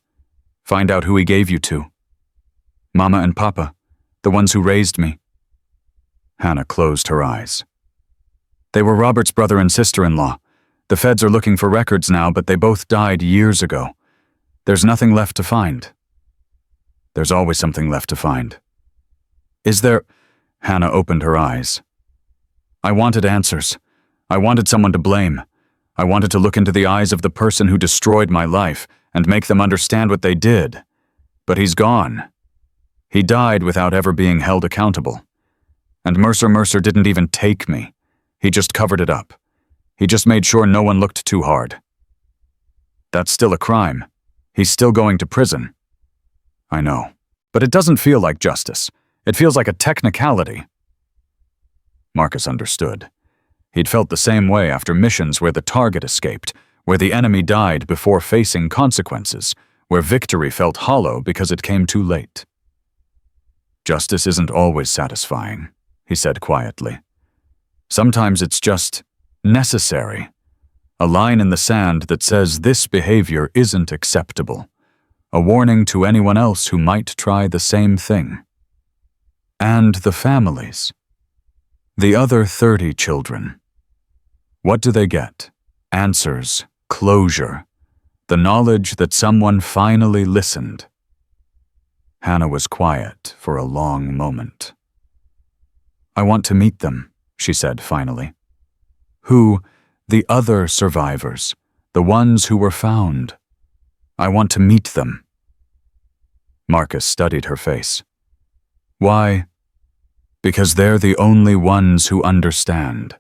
Find out who he gave you to. Mama and Papa, the ones who raised me. Hannah closed her eyes. They were Robert's brother and sister-in-law. The feds are looking for records now, but they both died years ago. There's nothing left to find. There's always something left to find. Is there... Hannah opened her eyes. I wanted answers. I wanted someone to blame. I wanted to look into the eyes of the person who destroyed my life and make them understand what they did. But he's gone. He died without ever being held accountable. And Mercer didn't even take me. He just covered it up. He just made sure no one looked too hard. That's still a crime. He's still going to prison. I know. But it doesn't feel like justice. It feels like a technicality. Marcus understood. He'd felt the same way after missions where the target escaped, where the enemy died before facing consequences, where victory felt hollow because it came too late. Justice isn't always satisfying, he said quietly. Sometimes it's just necessary. A line in the sand that says this behavior isn't acceptable. A warning to anyone else who might try the same thing. And the families. The other 30 children. What do they get? Answers, closure, the knowledge that someone finally listened. Hannah was quiet for a long moment. I want to meet them, she said finally. Who? The other survivors, the ones who were found. I want to meet them. Marcus studied her face. Why? Because they're the only ones who understand.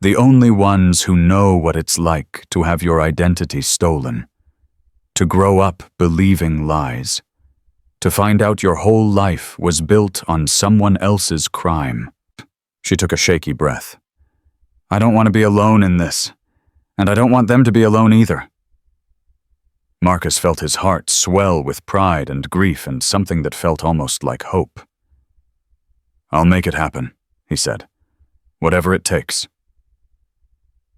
The only ones who know what it's like to have your identity stolen. To grow up believing lies. To find out your whole life was built on someone else's crime. She took a shaky breath. I don't want to be alone in this, and I don't want them to be alone either. Marcus felt his heart swell with pride and grief and something that felt almost like hope. I'll make it happen, he said. Whatever it takes.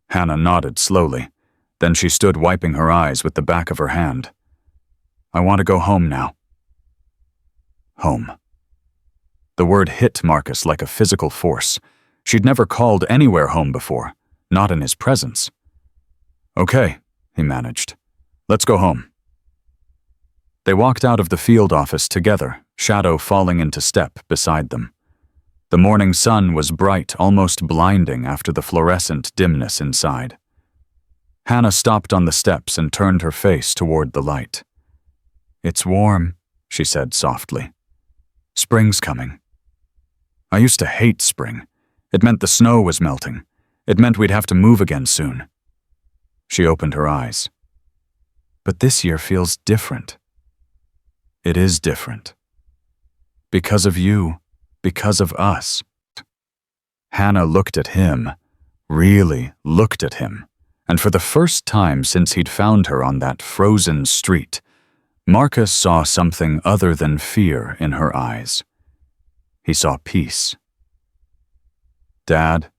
Hannah nodded slowly. Then she stood wiping her eyes with the back of her hand. I want to go home now. Home. The word hit Marcus like a physical force. She'd never called anywhere home before, not in his presence. Okay, he managed. Let's go home. They walked out of the field office together, shadow falling into step beside them. The morning sun was bright, almost blinding after the fluorescent dimness inside. Hannah stopped on the steps and turned her face toward the light. It's warm, she said softly. Spring's coming. I used to hate spring. It meant the snow was melting. It meant we'd have to move again soon. She opened her eyes. But this year feels different. It is different. Because of you, because of us. Hannah looked at him, really looked at him, and for the first time since he'd found her on that frozen street, Marcus saw something other than fear in her eyes. He saw peace. Dad?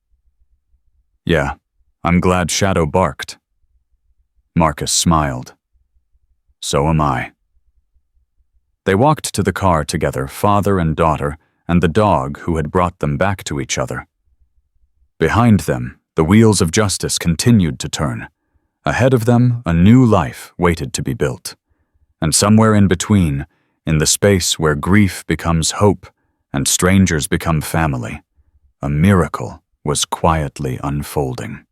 Yeah, I'm glad Shadow barked. Marcus smiled. So am I. They walked to the car together, father and daughter, and the dog who had brought them back to each other. Behind them, the wheels of justice continued to turn. Ahead of them, a new life waited to be built. And somewhere in between, in the space where grief becomes hope and strangers become family, a miracle was quietly unfolding.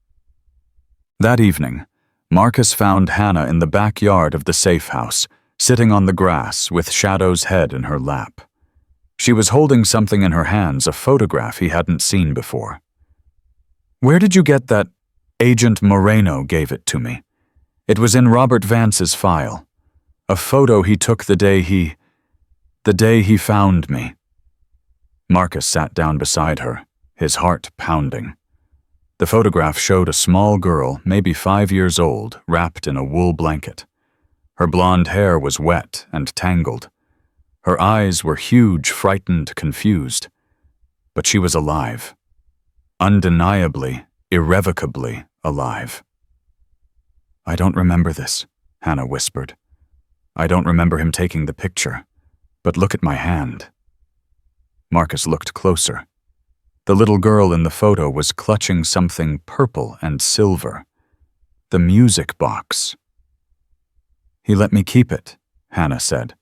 That evening, Marcus found Hannah in the backyard of the safe house, sitting on the grass with Shadow's head in her lap. She was holding something in her hands, a photograph he hadn't seen before. Where did you get that? Agent Moreno gave it to me. It was in Robert Vance's file. A photo he took the day he found me. Marcus sat down beside her, his heart pounding. The photograph showed a small girl, maybe 5 years old, wrapped in a wool blanket. Her blonde hair was wet and tangled. Her eyes were huge, frightened, confused. But she was alive. Undeniably, irrevocably alive. I don't remember this, Hannah whispered. I don't remember him taking the picture, but look at my hand. Marcus looked closer. The little girl in the photo was clutching something purple and silver. The music box. He let me keep it, Hannah said.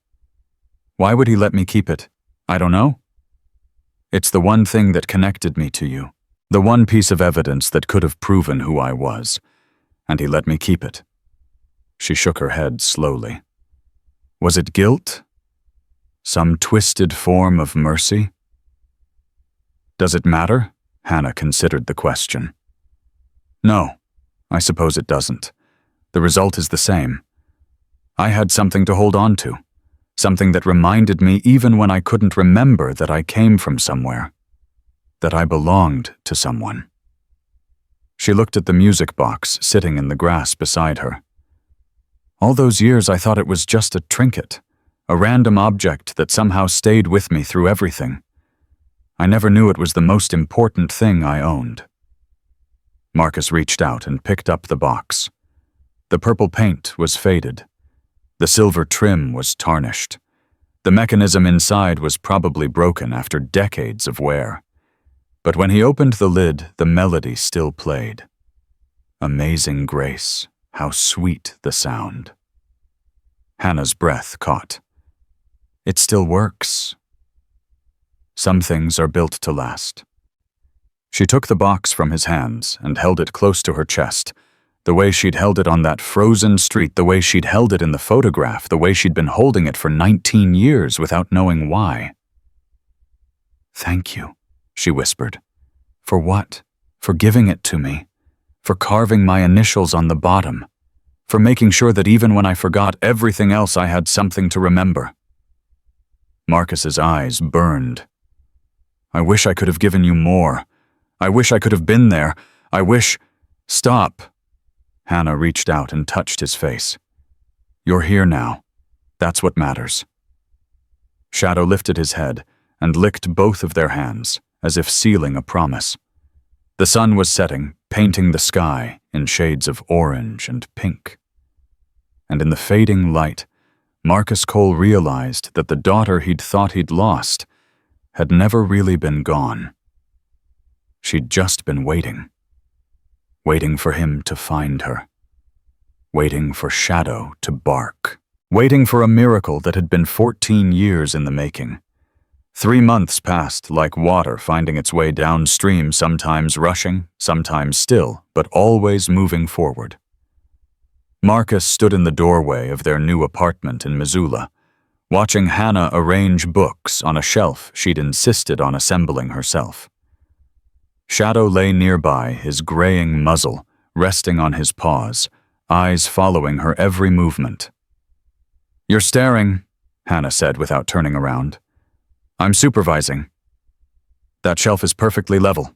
Why would he let me keep it? I don't know. It's the one thing that connected me to you, the one piece of evidence that could have proven who I was, and he let me keep it. She shook her head slowly. Was it guilt? Some twisted form of mercy? Does it matter? Hannah considered the question. No, I suppose it doesn't. The result is the same. I had something to hold on to, something that reminded me even when I couldn't remember that I came from somewhere, that I belonged to someone. She looked at the music box sitting in the grass beside her. All those years I thought it was just a trinket, a random object that somehow stayed with me through everything. I never knew it was the most important thing I owned. Marcus reached out and picked up the box. The purple paint was faded. The silver trim was tarnished. The mechanism inside was probably broken after decades of wear. But when he opened the lid, the melody still played. Amazing grace, how sweet the sound. Hannah's breath caught. It still works. Some things are built to last. She took the box from his hands and held it close to her chest, the way she'd held it on that frozen street, the way she'd held it in the photograph, the way she'd been holding it for 19 years without knowing why. "Thank you," she whispered. "For what? For giving it to me. For carving my initials on the bottom. For making sure that even when I forgot everything else, I had something to remember." Marcus's eyes burned. "I wish I could have given you more. I wish I could have been there. I wish—" "Stop." Hannah reached out and touched his face. "You're here now. That's what matters." Shadow lifted his head and licked both of their hands, as if sealing a promise. The sun was setting, painting the sky in shades of orange and pink. And in the fading light, Marcus Cole realized that the daughter he'd thought he'd lost had never really been gone. She'd just been waiting. Waiting for him to find her. Waiting for Shadow to bark. Waiting for a miracle that had been 14 years in the making. 3 months passed like water finding its way downstream, sometimes rushing, sometimes still, but always moving forward. Marcus stood in the doorway of their new apartment in Missoula, watching Hannah arrange books on a shelf she'd insisted on assembling herself. Shadow lay nearby, his graying muzzle resting on his paws, eyes following her every movement. "You're staring," Hannah said without turning around. "I'm supervising. That shelf is perfectly level."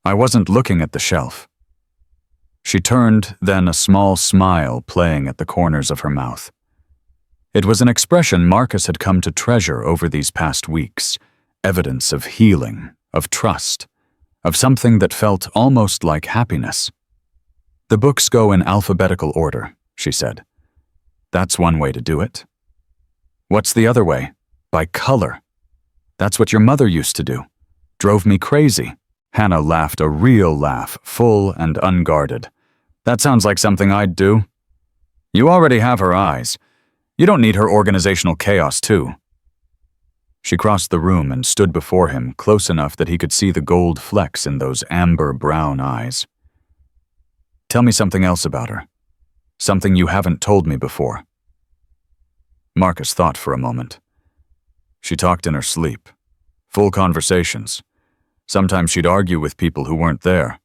"I wasn't looking at the shelf." She turned, then a small smile playing at the corners of her mouth. It was an expression Marcus had come to treasure over these past weeks, evidence of healing, of trust, of something that felt almost like happiness. "The books go in alphabetical order," she said. "That's one way to do it." "What's the other way? By color. That's what your mother used to do. Drove me crazy." Hannah laughed a real laugh, full and unguarded. "That sounds like something I'd do." "You already have her eyes. You don't need her organizational chaos, too." She crossed the room and stood before him, close enough that he could see the gold flecks in those amber-brown eyes. "Tell me something else about her. Something you haven't told me before." Marcus thought for a moment. She talked in her sleep. Full conversations. Sometimes she'd argue with people who weren't there.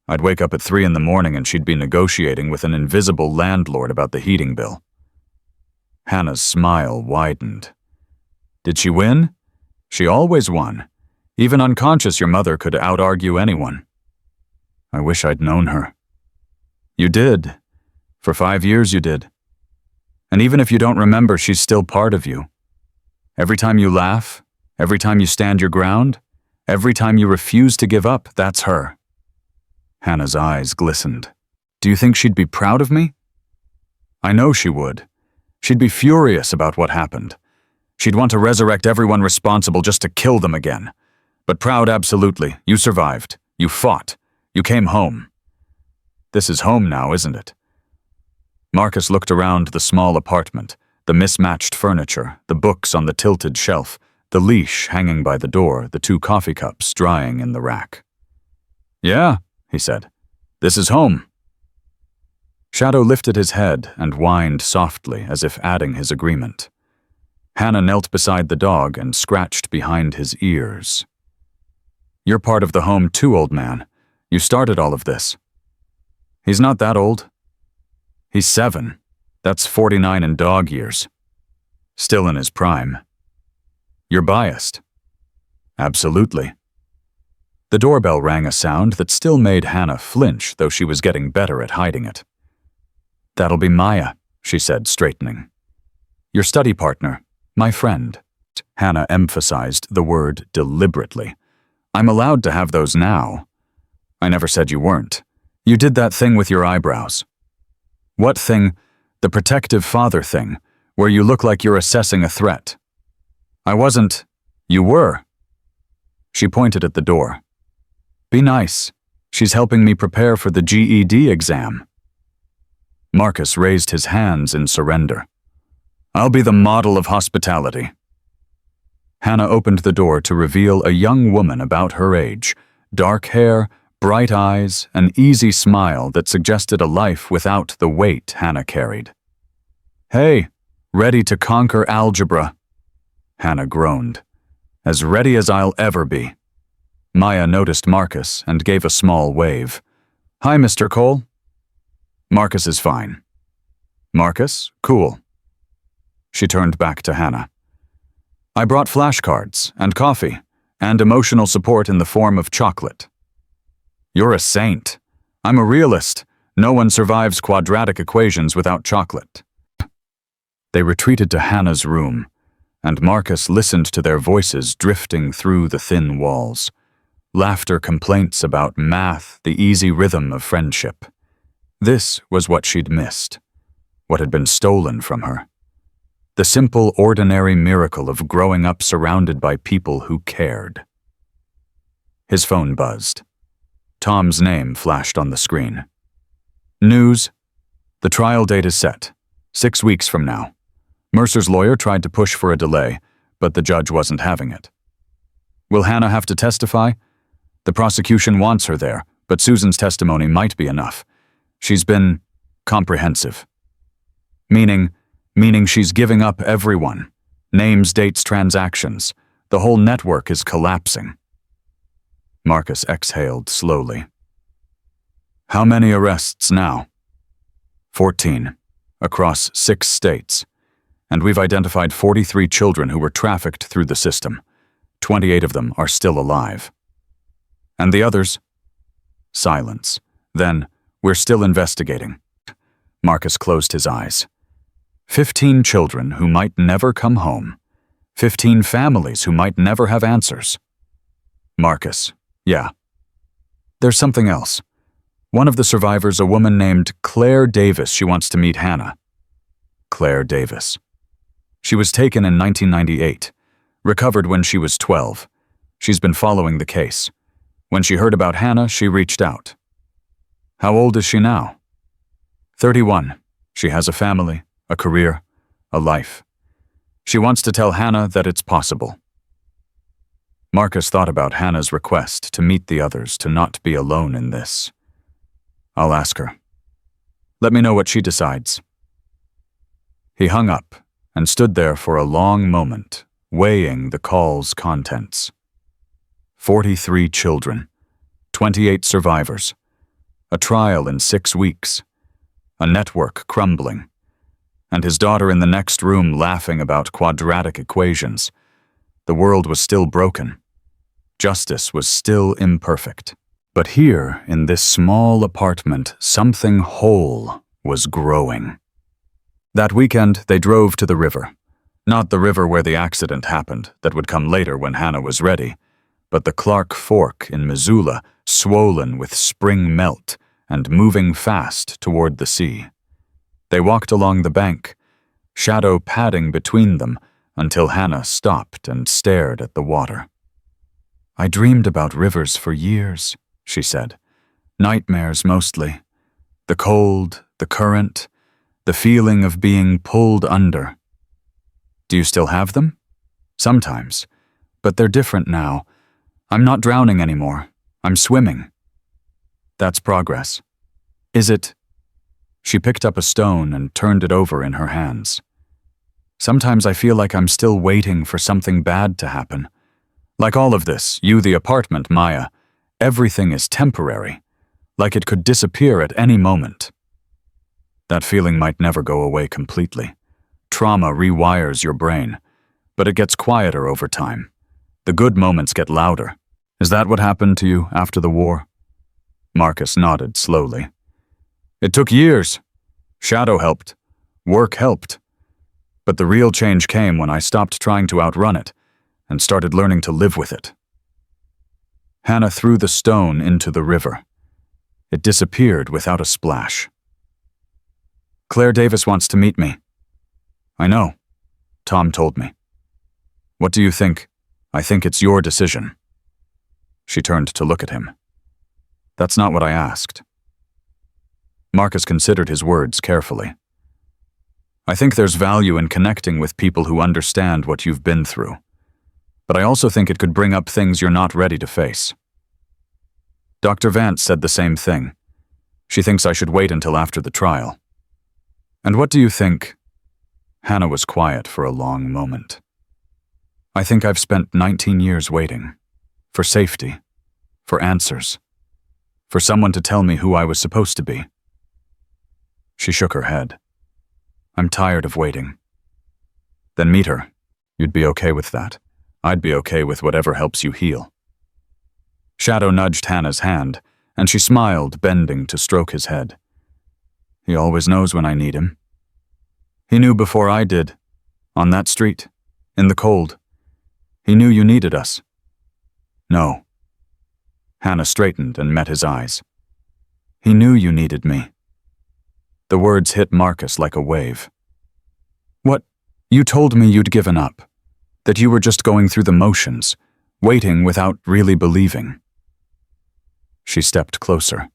I'd wake up at 3 in the morning and she'd be negotiating with an invisible landlord about the heating bill. Hannah's smile widened. "Did she win?" "She always won. Even unconscious, your mother could out-argue anyone." "I wish I'd known her." "You did. For 5 years you did. And even if you don't remember, she's still part of you. Every time you laugh, every time you stand your ground, every time you refuse to give up, that's her." Hannah's eyes glistened. "Do you think she'd be proud of me?" "I know she would. She'd be furious about what happened. She'd want to resurrect everyone responsible just to kill them again. But proud, absolutely. You survived. You fought. You came home. This is home now, isn't it?" Marcus looked around the small apartment, the mismatched furniture, the books on the tilted shelf, the leash hanging by the door, the 2 coffee cups drying in the rack. "Yeah," he said. "This is home." Shadow lifted his head and whined softly as if adding his agreement. Hannah knelt beside the dog and scratched behind his ears. "You're part of the home too, old man. You started all of this." "He's not that old." "He's 7. That's 49 in dog years. Still in his prime." "You're biased." "Absolutely." The doorbell rang a sound that still made Hannah flinch, though she was getting better at hiding it. "That'll be Maya," she said, straightening. "Your study partner, my friend." Hannah emphasized the word deliberately. "I'm allowed to have those now." "I never said you weren't. You did that thing with your eyebrows." "What thing?" "The protective father thing, where you look like you're assessing a threat." "I wasn't." "You were." She pointed at the door. "Be nice. She's helping me prepare for the GED exam." Marcus raised his hands in surrender. "I'll be the model of hospitality." Hannah opened the door to reveal a young woman about her age, dark hair, bright eyes, an easy smile that suggested a life without the weight Hannah carried. "Hey, ready to conquer algebra." Hannah groaned. As ready as I'll ever be. Maya noticed Marcus and gave a small wave. Hi, Mr. Cole. Marcus is fine. Marcus? Cool. She turned back to Hannah. I brought flashcards and coffee and emotional support in the form of chocolate. You're a saint. I'm a realist. No one survives quadratic equations without chocolate. They retreated to Hannah's room, and Marcus listened to their voices drifting through the thin walls. Laughter, complaints about math, the easy rhythm of friendship. This was what she'd missed, what had been stolen from her. The simple, ordinary miracle of growing up surrounded by people who cared. His phone buzzed. Tom's name flashed on the screen. News. The trial date is set. 6 weeks from now. Mercer's lawyer tried to push for a delay, but the judge wasn't having it. Will Hannah have to testify? The prosecution wants her there, but Susan's testimony might be enough. She's been comprehensive. Meaning she's giving up everyone. Names, dates, transactions. The whole network is collapsing. Marcus exhaled slowly. How many arrests now? 14, across 6 states. And we've identified 43 children who were trafficked through the system. 28 of them are still alive. And the others? Silence. Then, we're still investigating. Marcus closed his eyes. 15 children who might never come home. 15 families who might never have answers. Marcus, yeah. There's something else. One of the survivors, a woman named Claire Davis, she wants to meet Hannah. Claire Davis. She was taken in 1998, recovered when she was 12. She's been following the case. When she heard about Hannah, she reached out. How old is she now? 31. She has a family, a career, a life. She wants to tell Hannah that it's possible. Marcus thought about Hannah's request to meet the others, to not be alone in this. I'll ask her. Let me know what she decides. He hung up and stood there for a long moment, weighing the call's contents. 43 children, 28 survivors, a trial in 6 weeks, a network crumbling, and his daughter in the next room laughing about quadratic equations. The world was still broken. Justice was still imperfect. But here, in this small apartment, something whole was growing. That weekend, they drove to the river. Not the river where the accident happened, that would come later when Hannah was ready, but the Clark Fork in Missoula, swollen with spring melt and moving fast toward the sea. They walked along the bank, shadow padding between them, until Hannah stopped and stared at the water. I dreamed about rivers for years, she said. Nightmares mostly. The cold, the current, the feeling of being pulled under. Do you still have them? Sometimes. But they're different now. I'm not drowning anymore. I'm swimming. That's progress. Is it? She picked up a stone and turned it over in her hands. Sometimes I feel like I'm still waiting for something bad to happen. Like all of this, you, the apartment, Maya, everything is temporary, like it could disappear at any moment. That feeling might never go away completely. Trauma rewires your brain, but it gets quieter over time. The good moments get louder. Is that what happened to you after the war? Marcus nodded slowly. It took years. Shadow helped. Work helped. But the real change came when I stopped trying to outrun it and started learning to live with it. Hannah threw the stone into the river. It disappeared without a splash. Claire Davis wants to meet me. I know. Tom told me. What do you think? I think it's your decision. She turned to look at him. That's not what I asked. Marcus considered his words carefully. I think there's value in connecting with people who understand what you've been through. But I also think it could bring up things you're not ready to face. Dr. Vance said the same thing. She thinks I should wait until after the trial. And what do you think? Hannah was quiet for a long moment. I think I've spent 19 years waiting. For safety. For answers. For someone to tell me who I was supposed to be. She shook her head. I'm tired of waiting. Then meet her. You'd be okay with that. I'd be okay with whatever helps you heal. Shadow nudged Hannah's hand, and she smiled, bending to stroke his head. He always knows when I need him. He knew before I did. On that street. In the cold. He knew you needed us. No. Hannah straightened and met his eyes. He knew you needed me. The words hit Marcus like a wave. What? You told me you'd given up. That you were just going through the motions, waiting without really believing. She stepped closer.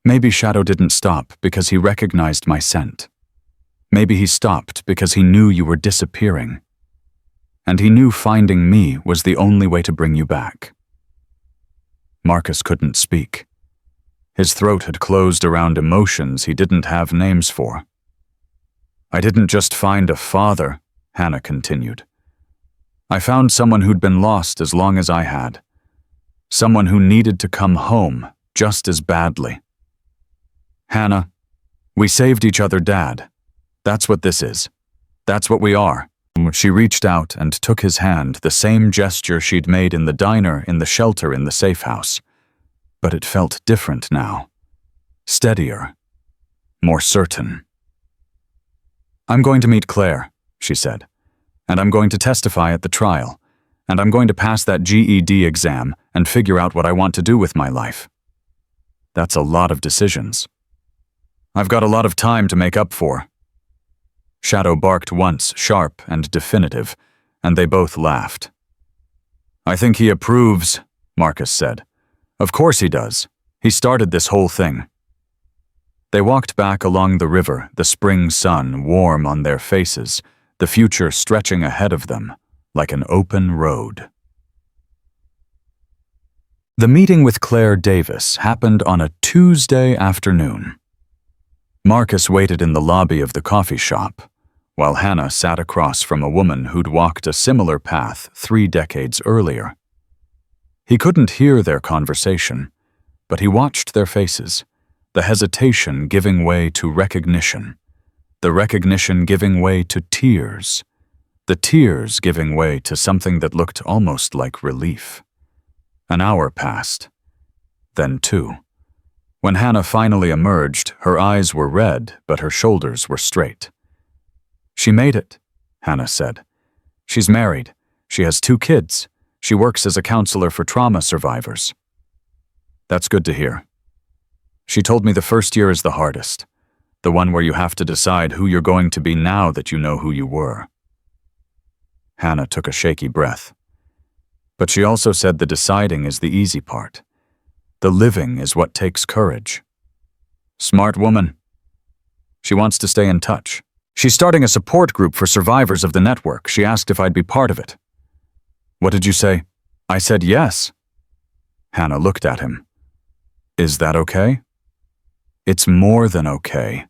Maybe Shadow didn't stop because he recognized my scent. Maybe he stopped because he knew you were disappearing. And he knew finding me was the only way to bring you back. Marcus couldn't speak. His throat had closed around emotions he didn't have names for. I didn't just find a father, Hannah continued. I found someone who'd been lost as long as I had. Someone who needed to come home just as badly. Hannah, we saved each other, Dad. That's what this is. That's what we are. She reached out and took his hand, the same gesture she'd made in the diner, in the shelter, in the safe house. But it felt different now. Steadier. More certain. I'm going to meet Claire, she said. And I'm going to testify at the trial. And I'm going to pass that GED exam and figure out what I want to do with my life. That's a lot of decisions. I've got a lot of time to make up for. Shadow barked once, sharp and definitive, and they both laughed. I think he approves, Marcus said. Of course he does. He started this whole thing. They walked back along the river, the spring sun warm on their faces, the future stretching ahead of them, like an open road. The meeting with Claire Davis happened on a Tuesday afternoon. Marcus waited in the lobby of the coffee shop, while Hannah sat across from a woman who'd walked a similar path 3 decades earlier. He couldn't hear their conversation, but he watched their faces, the hesitation giving way to recognition, the recognition giving way to tears, the tears giving way to something that looked almost like relief. An hour passed, then 2. When Hannah finally emerged, her eyes were red, but her shoulders were straight. She made it, Hannah said. She's married. She has 2 kids. She works as a counselor for trauma survivors. That's good to hear. She told me the first year is the hardest, the one where you have to decide who you're going to be now that you know who you were. Hannah took a shaky breath. But she also said the deciding is the easy part. The living is what takes courage. Smart woman. She wants to stay in touch. She's starting a support group for survivors of the network. She asked if I'd be part of it. What did you say? I said yes. Hannah looked at him. Is that okay? It's more than okay.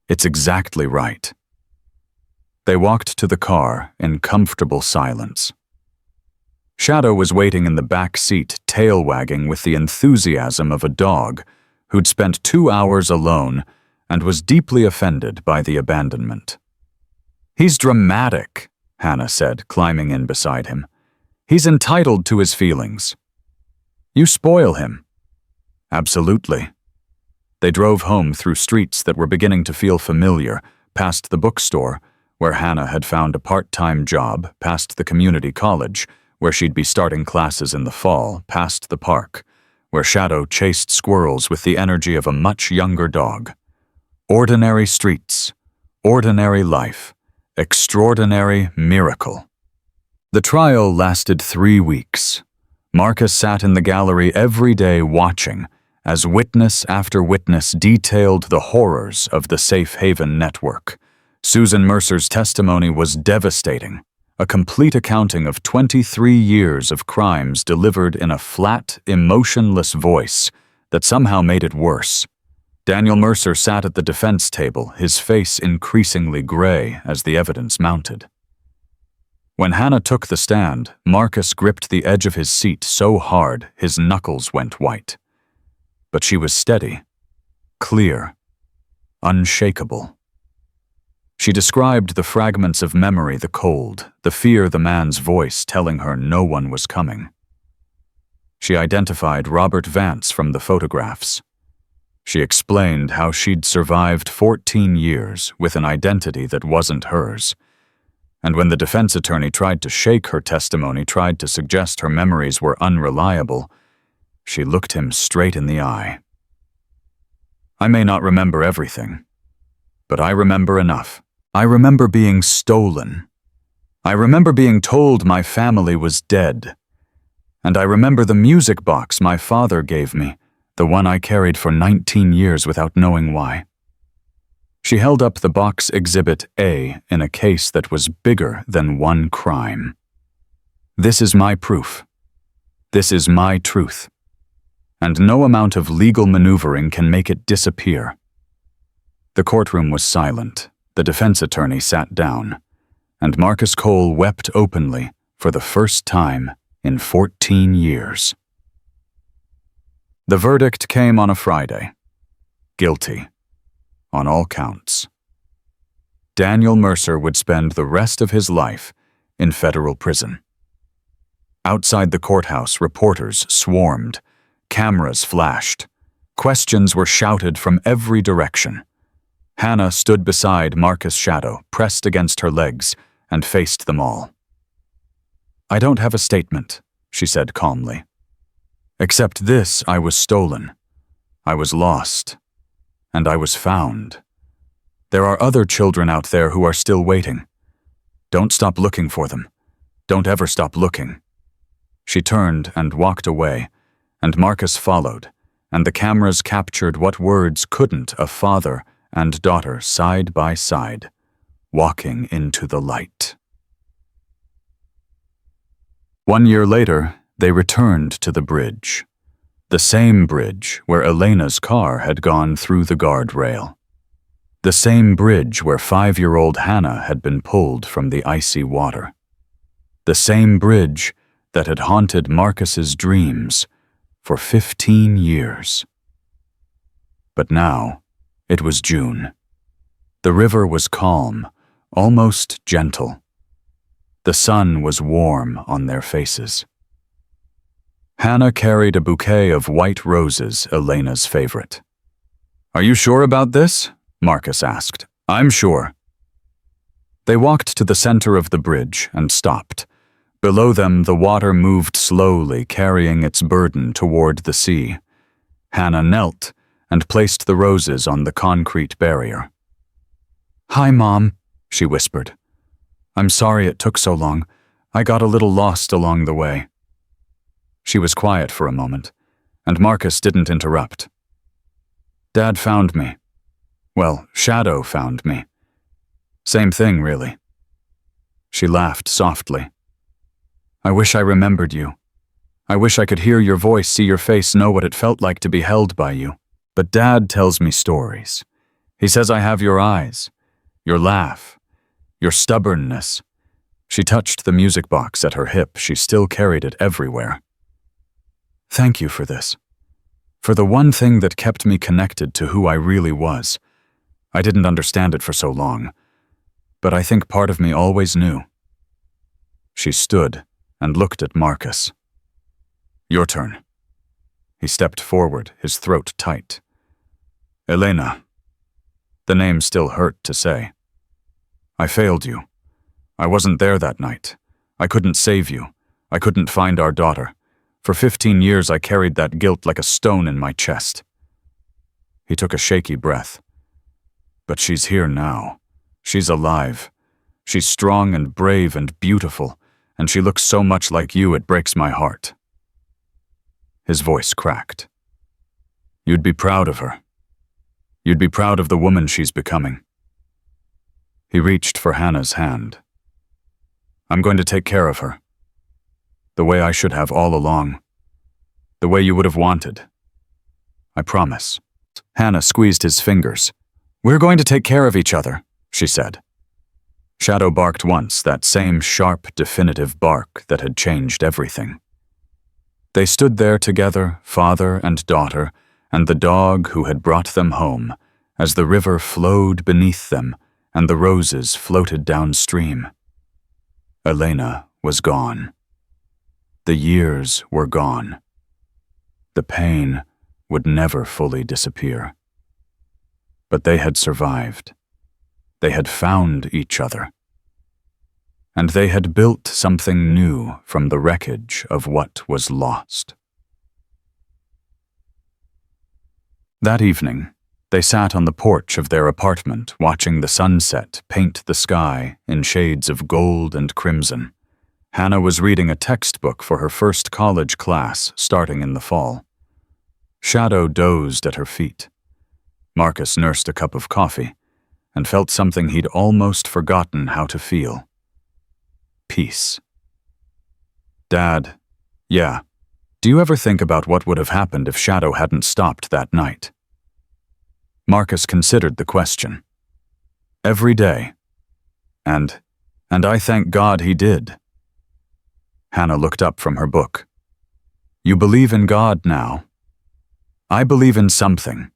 It's exactly right. They walked to the car in comfortable silence. Shadow was waiting in the back seat, tail wagging with the enthusiasm of a dog who'd spent 2 hours alone and was deeply offended by the abandonment. He's dramatic, Hannah said, climbing in beside him. He's entitled to his feelings. You spoil him. Absolutely. They drove home through streets that were beginning to feel familiar, past the bookstore, where Hannah had found a part-time job, past the community college, where she'd be starting classes in the fall, past the park, where Shadow chased squirrels with the energy of a much younger dog. Ordinary streets, ordinary life, extraordinary miracle. The trial lasted 3 weeks. Marcus sat in the gallery every day watching, as witness after witness detailed the horrors of the Safe Haven network. Susan Mercer's testimony was devastating. A complete accounting of 23 years of crimes delivered in a flat, emotionless voice that somehow made it worse. Daniel Mercer sat at the defense table, his face increasingly gray as the evidence mounted. When Hannah took the stand, Marcus gripped the edge of his seat so hard his knuckles went white. But she was steady, clear, unshakable. She described the fragments of memory, the cold, the fear, the man's voice telling her no one was coming. She identified Robert Vance from the photographs. She explained how she'd survived 14 years with an identity that wasn't hers. And when the defense attorney tried to shake her testimony, tried to suggest her memories were unreliable, she looked him straight in the eye. I may not remember everything, but I remember enough. I remember being stolen. I remember being told my family was dead. And I remember the music box my father gave me, the one I carried for 19 years without knowing why. She held up the box Exhibit A in a case that was bigger than one crime. This is my proof. This is my truth. And no amount of legal maneuvering can make it disappear. The courtroom was silent. The defense attorney sat down, and Marcus Cole wept openly for the first time in 14 years. The verdict came on a Friday. Guilty. On all counts. Daniel Mercer would spend the rest of his life in federal prison. Outside the courthouse, reporters swarmed. Cameras flashed. Questions were shouted from every direction. Hannah stood beside Marcus' shadow, pressed against her legs, and faced them all. I don't have a statement, she said calmly. Except this: I was stolen. I was lost. And I was found. There are other children out there who are still waiting. Don't stop looking for them. Don't ever stop looking. She turned and walked away, and Marcus followed, and the cameras captured what words couldn't: a father and daughter side by side, walking into the light. 1 year later, they returned to the bridge. The same bridge where Elena's car had gone through the guardrail. The same bridge where 5-year-old Hannah had been pulled from the icy water. The same bridge that had haunted Marcus's dreams for 15 years. But now, it was June. The river was calm, almost gentle. The sun was warm on their faces. Hannah carried a bouquet of white roses, Elena's favorite. Are you sure about this? Marcus asked. I'm sure. They walked to the center of the bridge and stopped. Below them, the water moved slowly, carrying its burden toward the sea. Hannah knelt and placed the roses on the concrete barrier. Hi, Mom, she whispered. I'm sorry it took so long. I got a little lost along the way. She was quiet for a moment, and Marcus didn't interrupt. Dad found me. Well, Shadow found me. Same thing, really. She laughed softly. I wish I remembered you. I wish I could hear your voice, see your face, know what it felt like to be held by you. But Dad tells me stories. He says I have your eyes, your laugh, your stubbornness. She touched the music box at her hip. She still carried it everywhere. Thank you for this. For the one thing that kept me connected to who I really was. I didn't understand it for so long, but I think part of me always knew. She stood and looked at Marcus. Your turn. He stepped forward, his throat tight. Elena. The name still hurt to say. I failed you. I wasn't there that night. I couldn't save you. I couldn't find our daughter. For 15 years I carried that guilt like a stone in my chest. He took a shaky breath. But she's here now. She's alive. She's strong and brave and beautiful, and she looks so much like you it breaks my heart. His voice cracked. You'd be proud of her. You'd be proud of the woman she's becoming. He reached for Hannah's hand. I'm going to take care of her. The way I should have all along. The way you would have wanted. I promise. Hannah squeezed his fingers. We're going to take care of each other, she said. Shadow barked once, that same sharp, definitive bark that had changed everything. They stood there together, father and daughter, and the dog who had brought them home, as the river flowed beneath them and the roses floated downstream. Elena was gone. The years were gone. The pain would never fully disappear. But they had survived. They had found each other. And they had built something new from the wreckage of what was lost. That evening, they sat on the porch of their apartment watching the sunset paint the sky in shades of gold and crimson. Hannah was reading a textbook for her first college class starting in the fall. Shadow dozed at her feet. Marcus nursed a cup of coffee and felt something he'd almost forgotten how to feel. Peace. Dad, yeah, do you ever think about what would have happened if Shadow hadn't stopped that night? Marcus considered the question. Every day. And I thank God he did. Hannah looked up from her book. You believe in God now? I believe in something.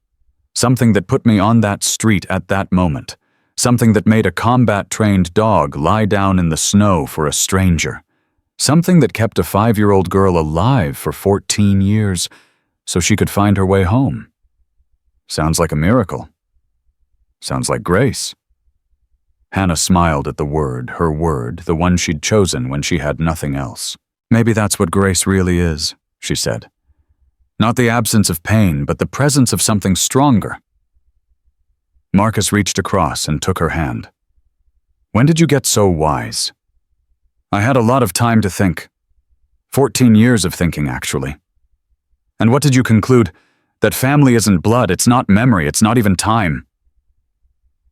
Something that put me on that street at that moment. Something that made a combat-trained dog lie down in the snow for a stranger. Something that kept a 5-year-old girl alive for 14 years so she could find her way home. Sounds like a miracle. Sounds like grace. Hannah smiled at the word, her word, the one she'd chosen when she had nothing else. Maybe that's what grace really is, she said. Not the absence of pain, but the presence of something stronger. Marcus reached across and took her hand. When did you get so wise? I had a lot of time to think. 14 years of thinking, actually. And what did you conclude? That family isn't blood, it's not memory, it's not even time.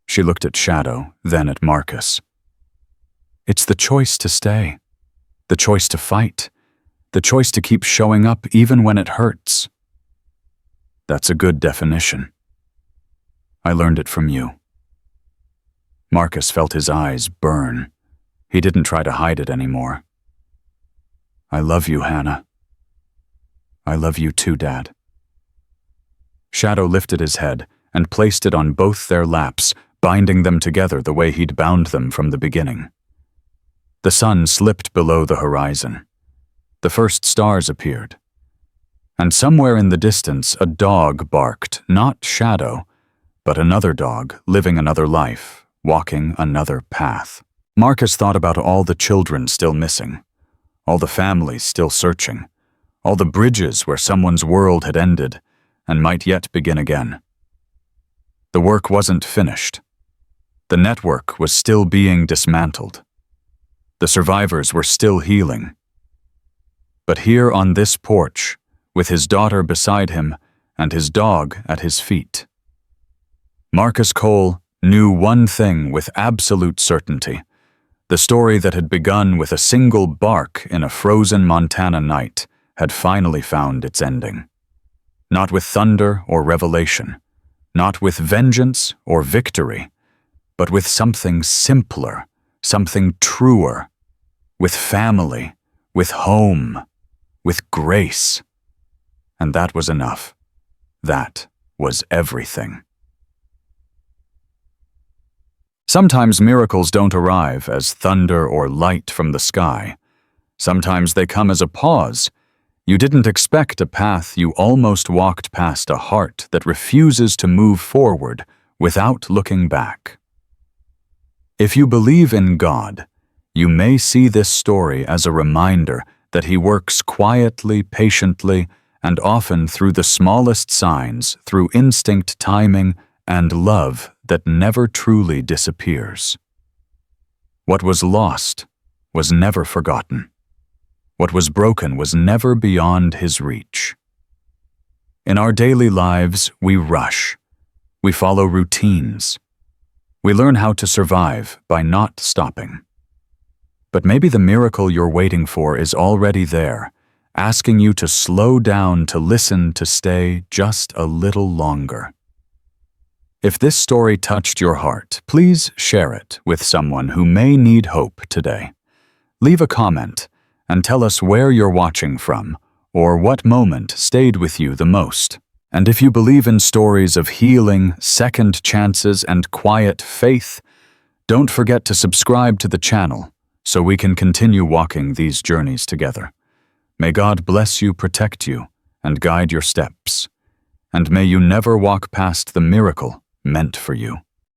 She looked at Shadow, then at Marcus. It's the choice to stay. The choice to fight. The choice to keep showing up even when it hurts. That's a good definition. I learned it from you. Marcus felt his eyes burn. He didn't try to hide it anymore. I love you, Hannah. I love you too, Dad. Shadow lifted his head and placed it on both their laps, binding them together the way he'd bound them from the beginning. The sun slipped below the horizon. The first stars appeared. And somewhere in the distance, a dog barked, not Shadow, but another dog living another life, walking another path. Marcus thought about all the children still missing, all the families still searching, all the bridges where someone's world had ended and might yet begin again. The work wasn't finished. The network was still being dismantled. The survivors were still healing. But here on this porch, with his daughter beside him and his dog at his feet, Marcus Cole knew one thing with absolute certainty. The story that had begun with a single bark in a frozen Montana night had finally found its ending. Not with thunder or revelation, not with vengeance or victory, but with something simpler, something truer, with family, with home, with grace. And that was enough. That was everything. Sometimes miracles don't arrive as thunder or light from the sky. Sometimes they come as a pause. You didn't expect a path, you almost walked past a heart that refuses to move forward without looking back. If you believe in God, you may see this story as a reminder that He works quietly, patiently, and often through the smallest signs, through instinct, timing, and love that never truly disappears. What was lost was never forgotten. What was broken was never beyond His reach. In our daily lives, we rush. We follow routines. We learn how to survive by not stopping. But maybe the miracle you're waiting for is already there, asking you to slow down, to listen, to stay just a little longer. If this story touched your heart, please share it with someone who may need hope today. Leave a comment and tell us where you're watching from or what moment stayed with you the most. And if you believe in stories of healing, second chances, and quiet faith, don't forget to subscribe to the channel so we can continue walking these journeys together. May God bless you, protect you, and guide your steps. And may you never walk past the miracle meant for you.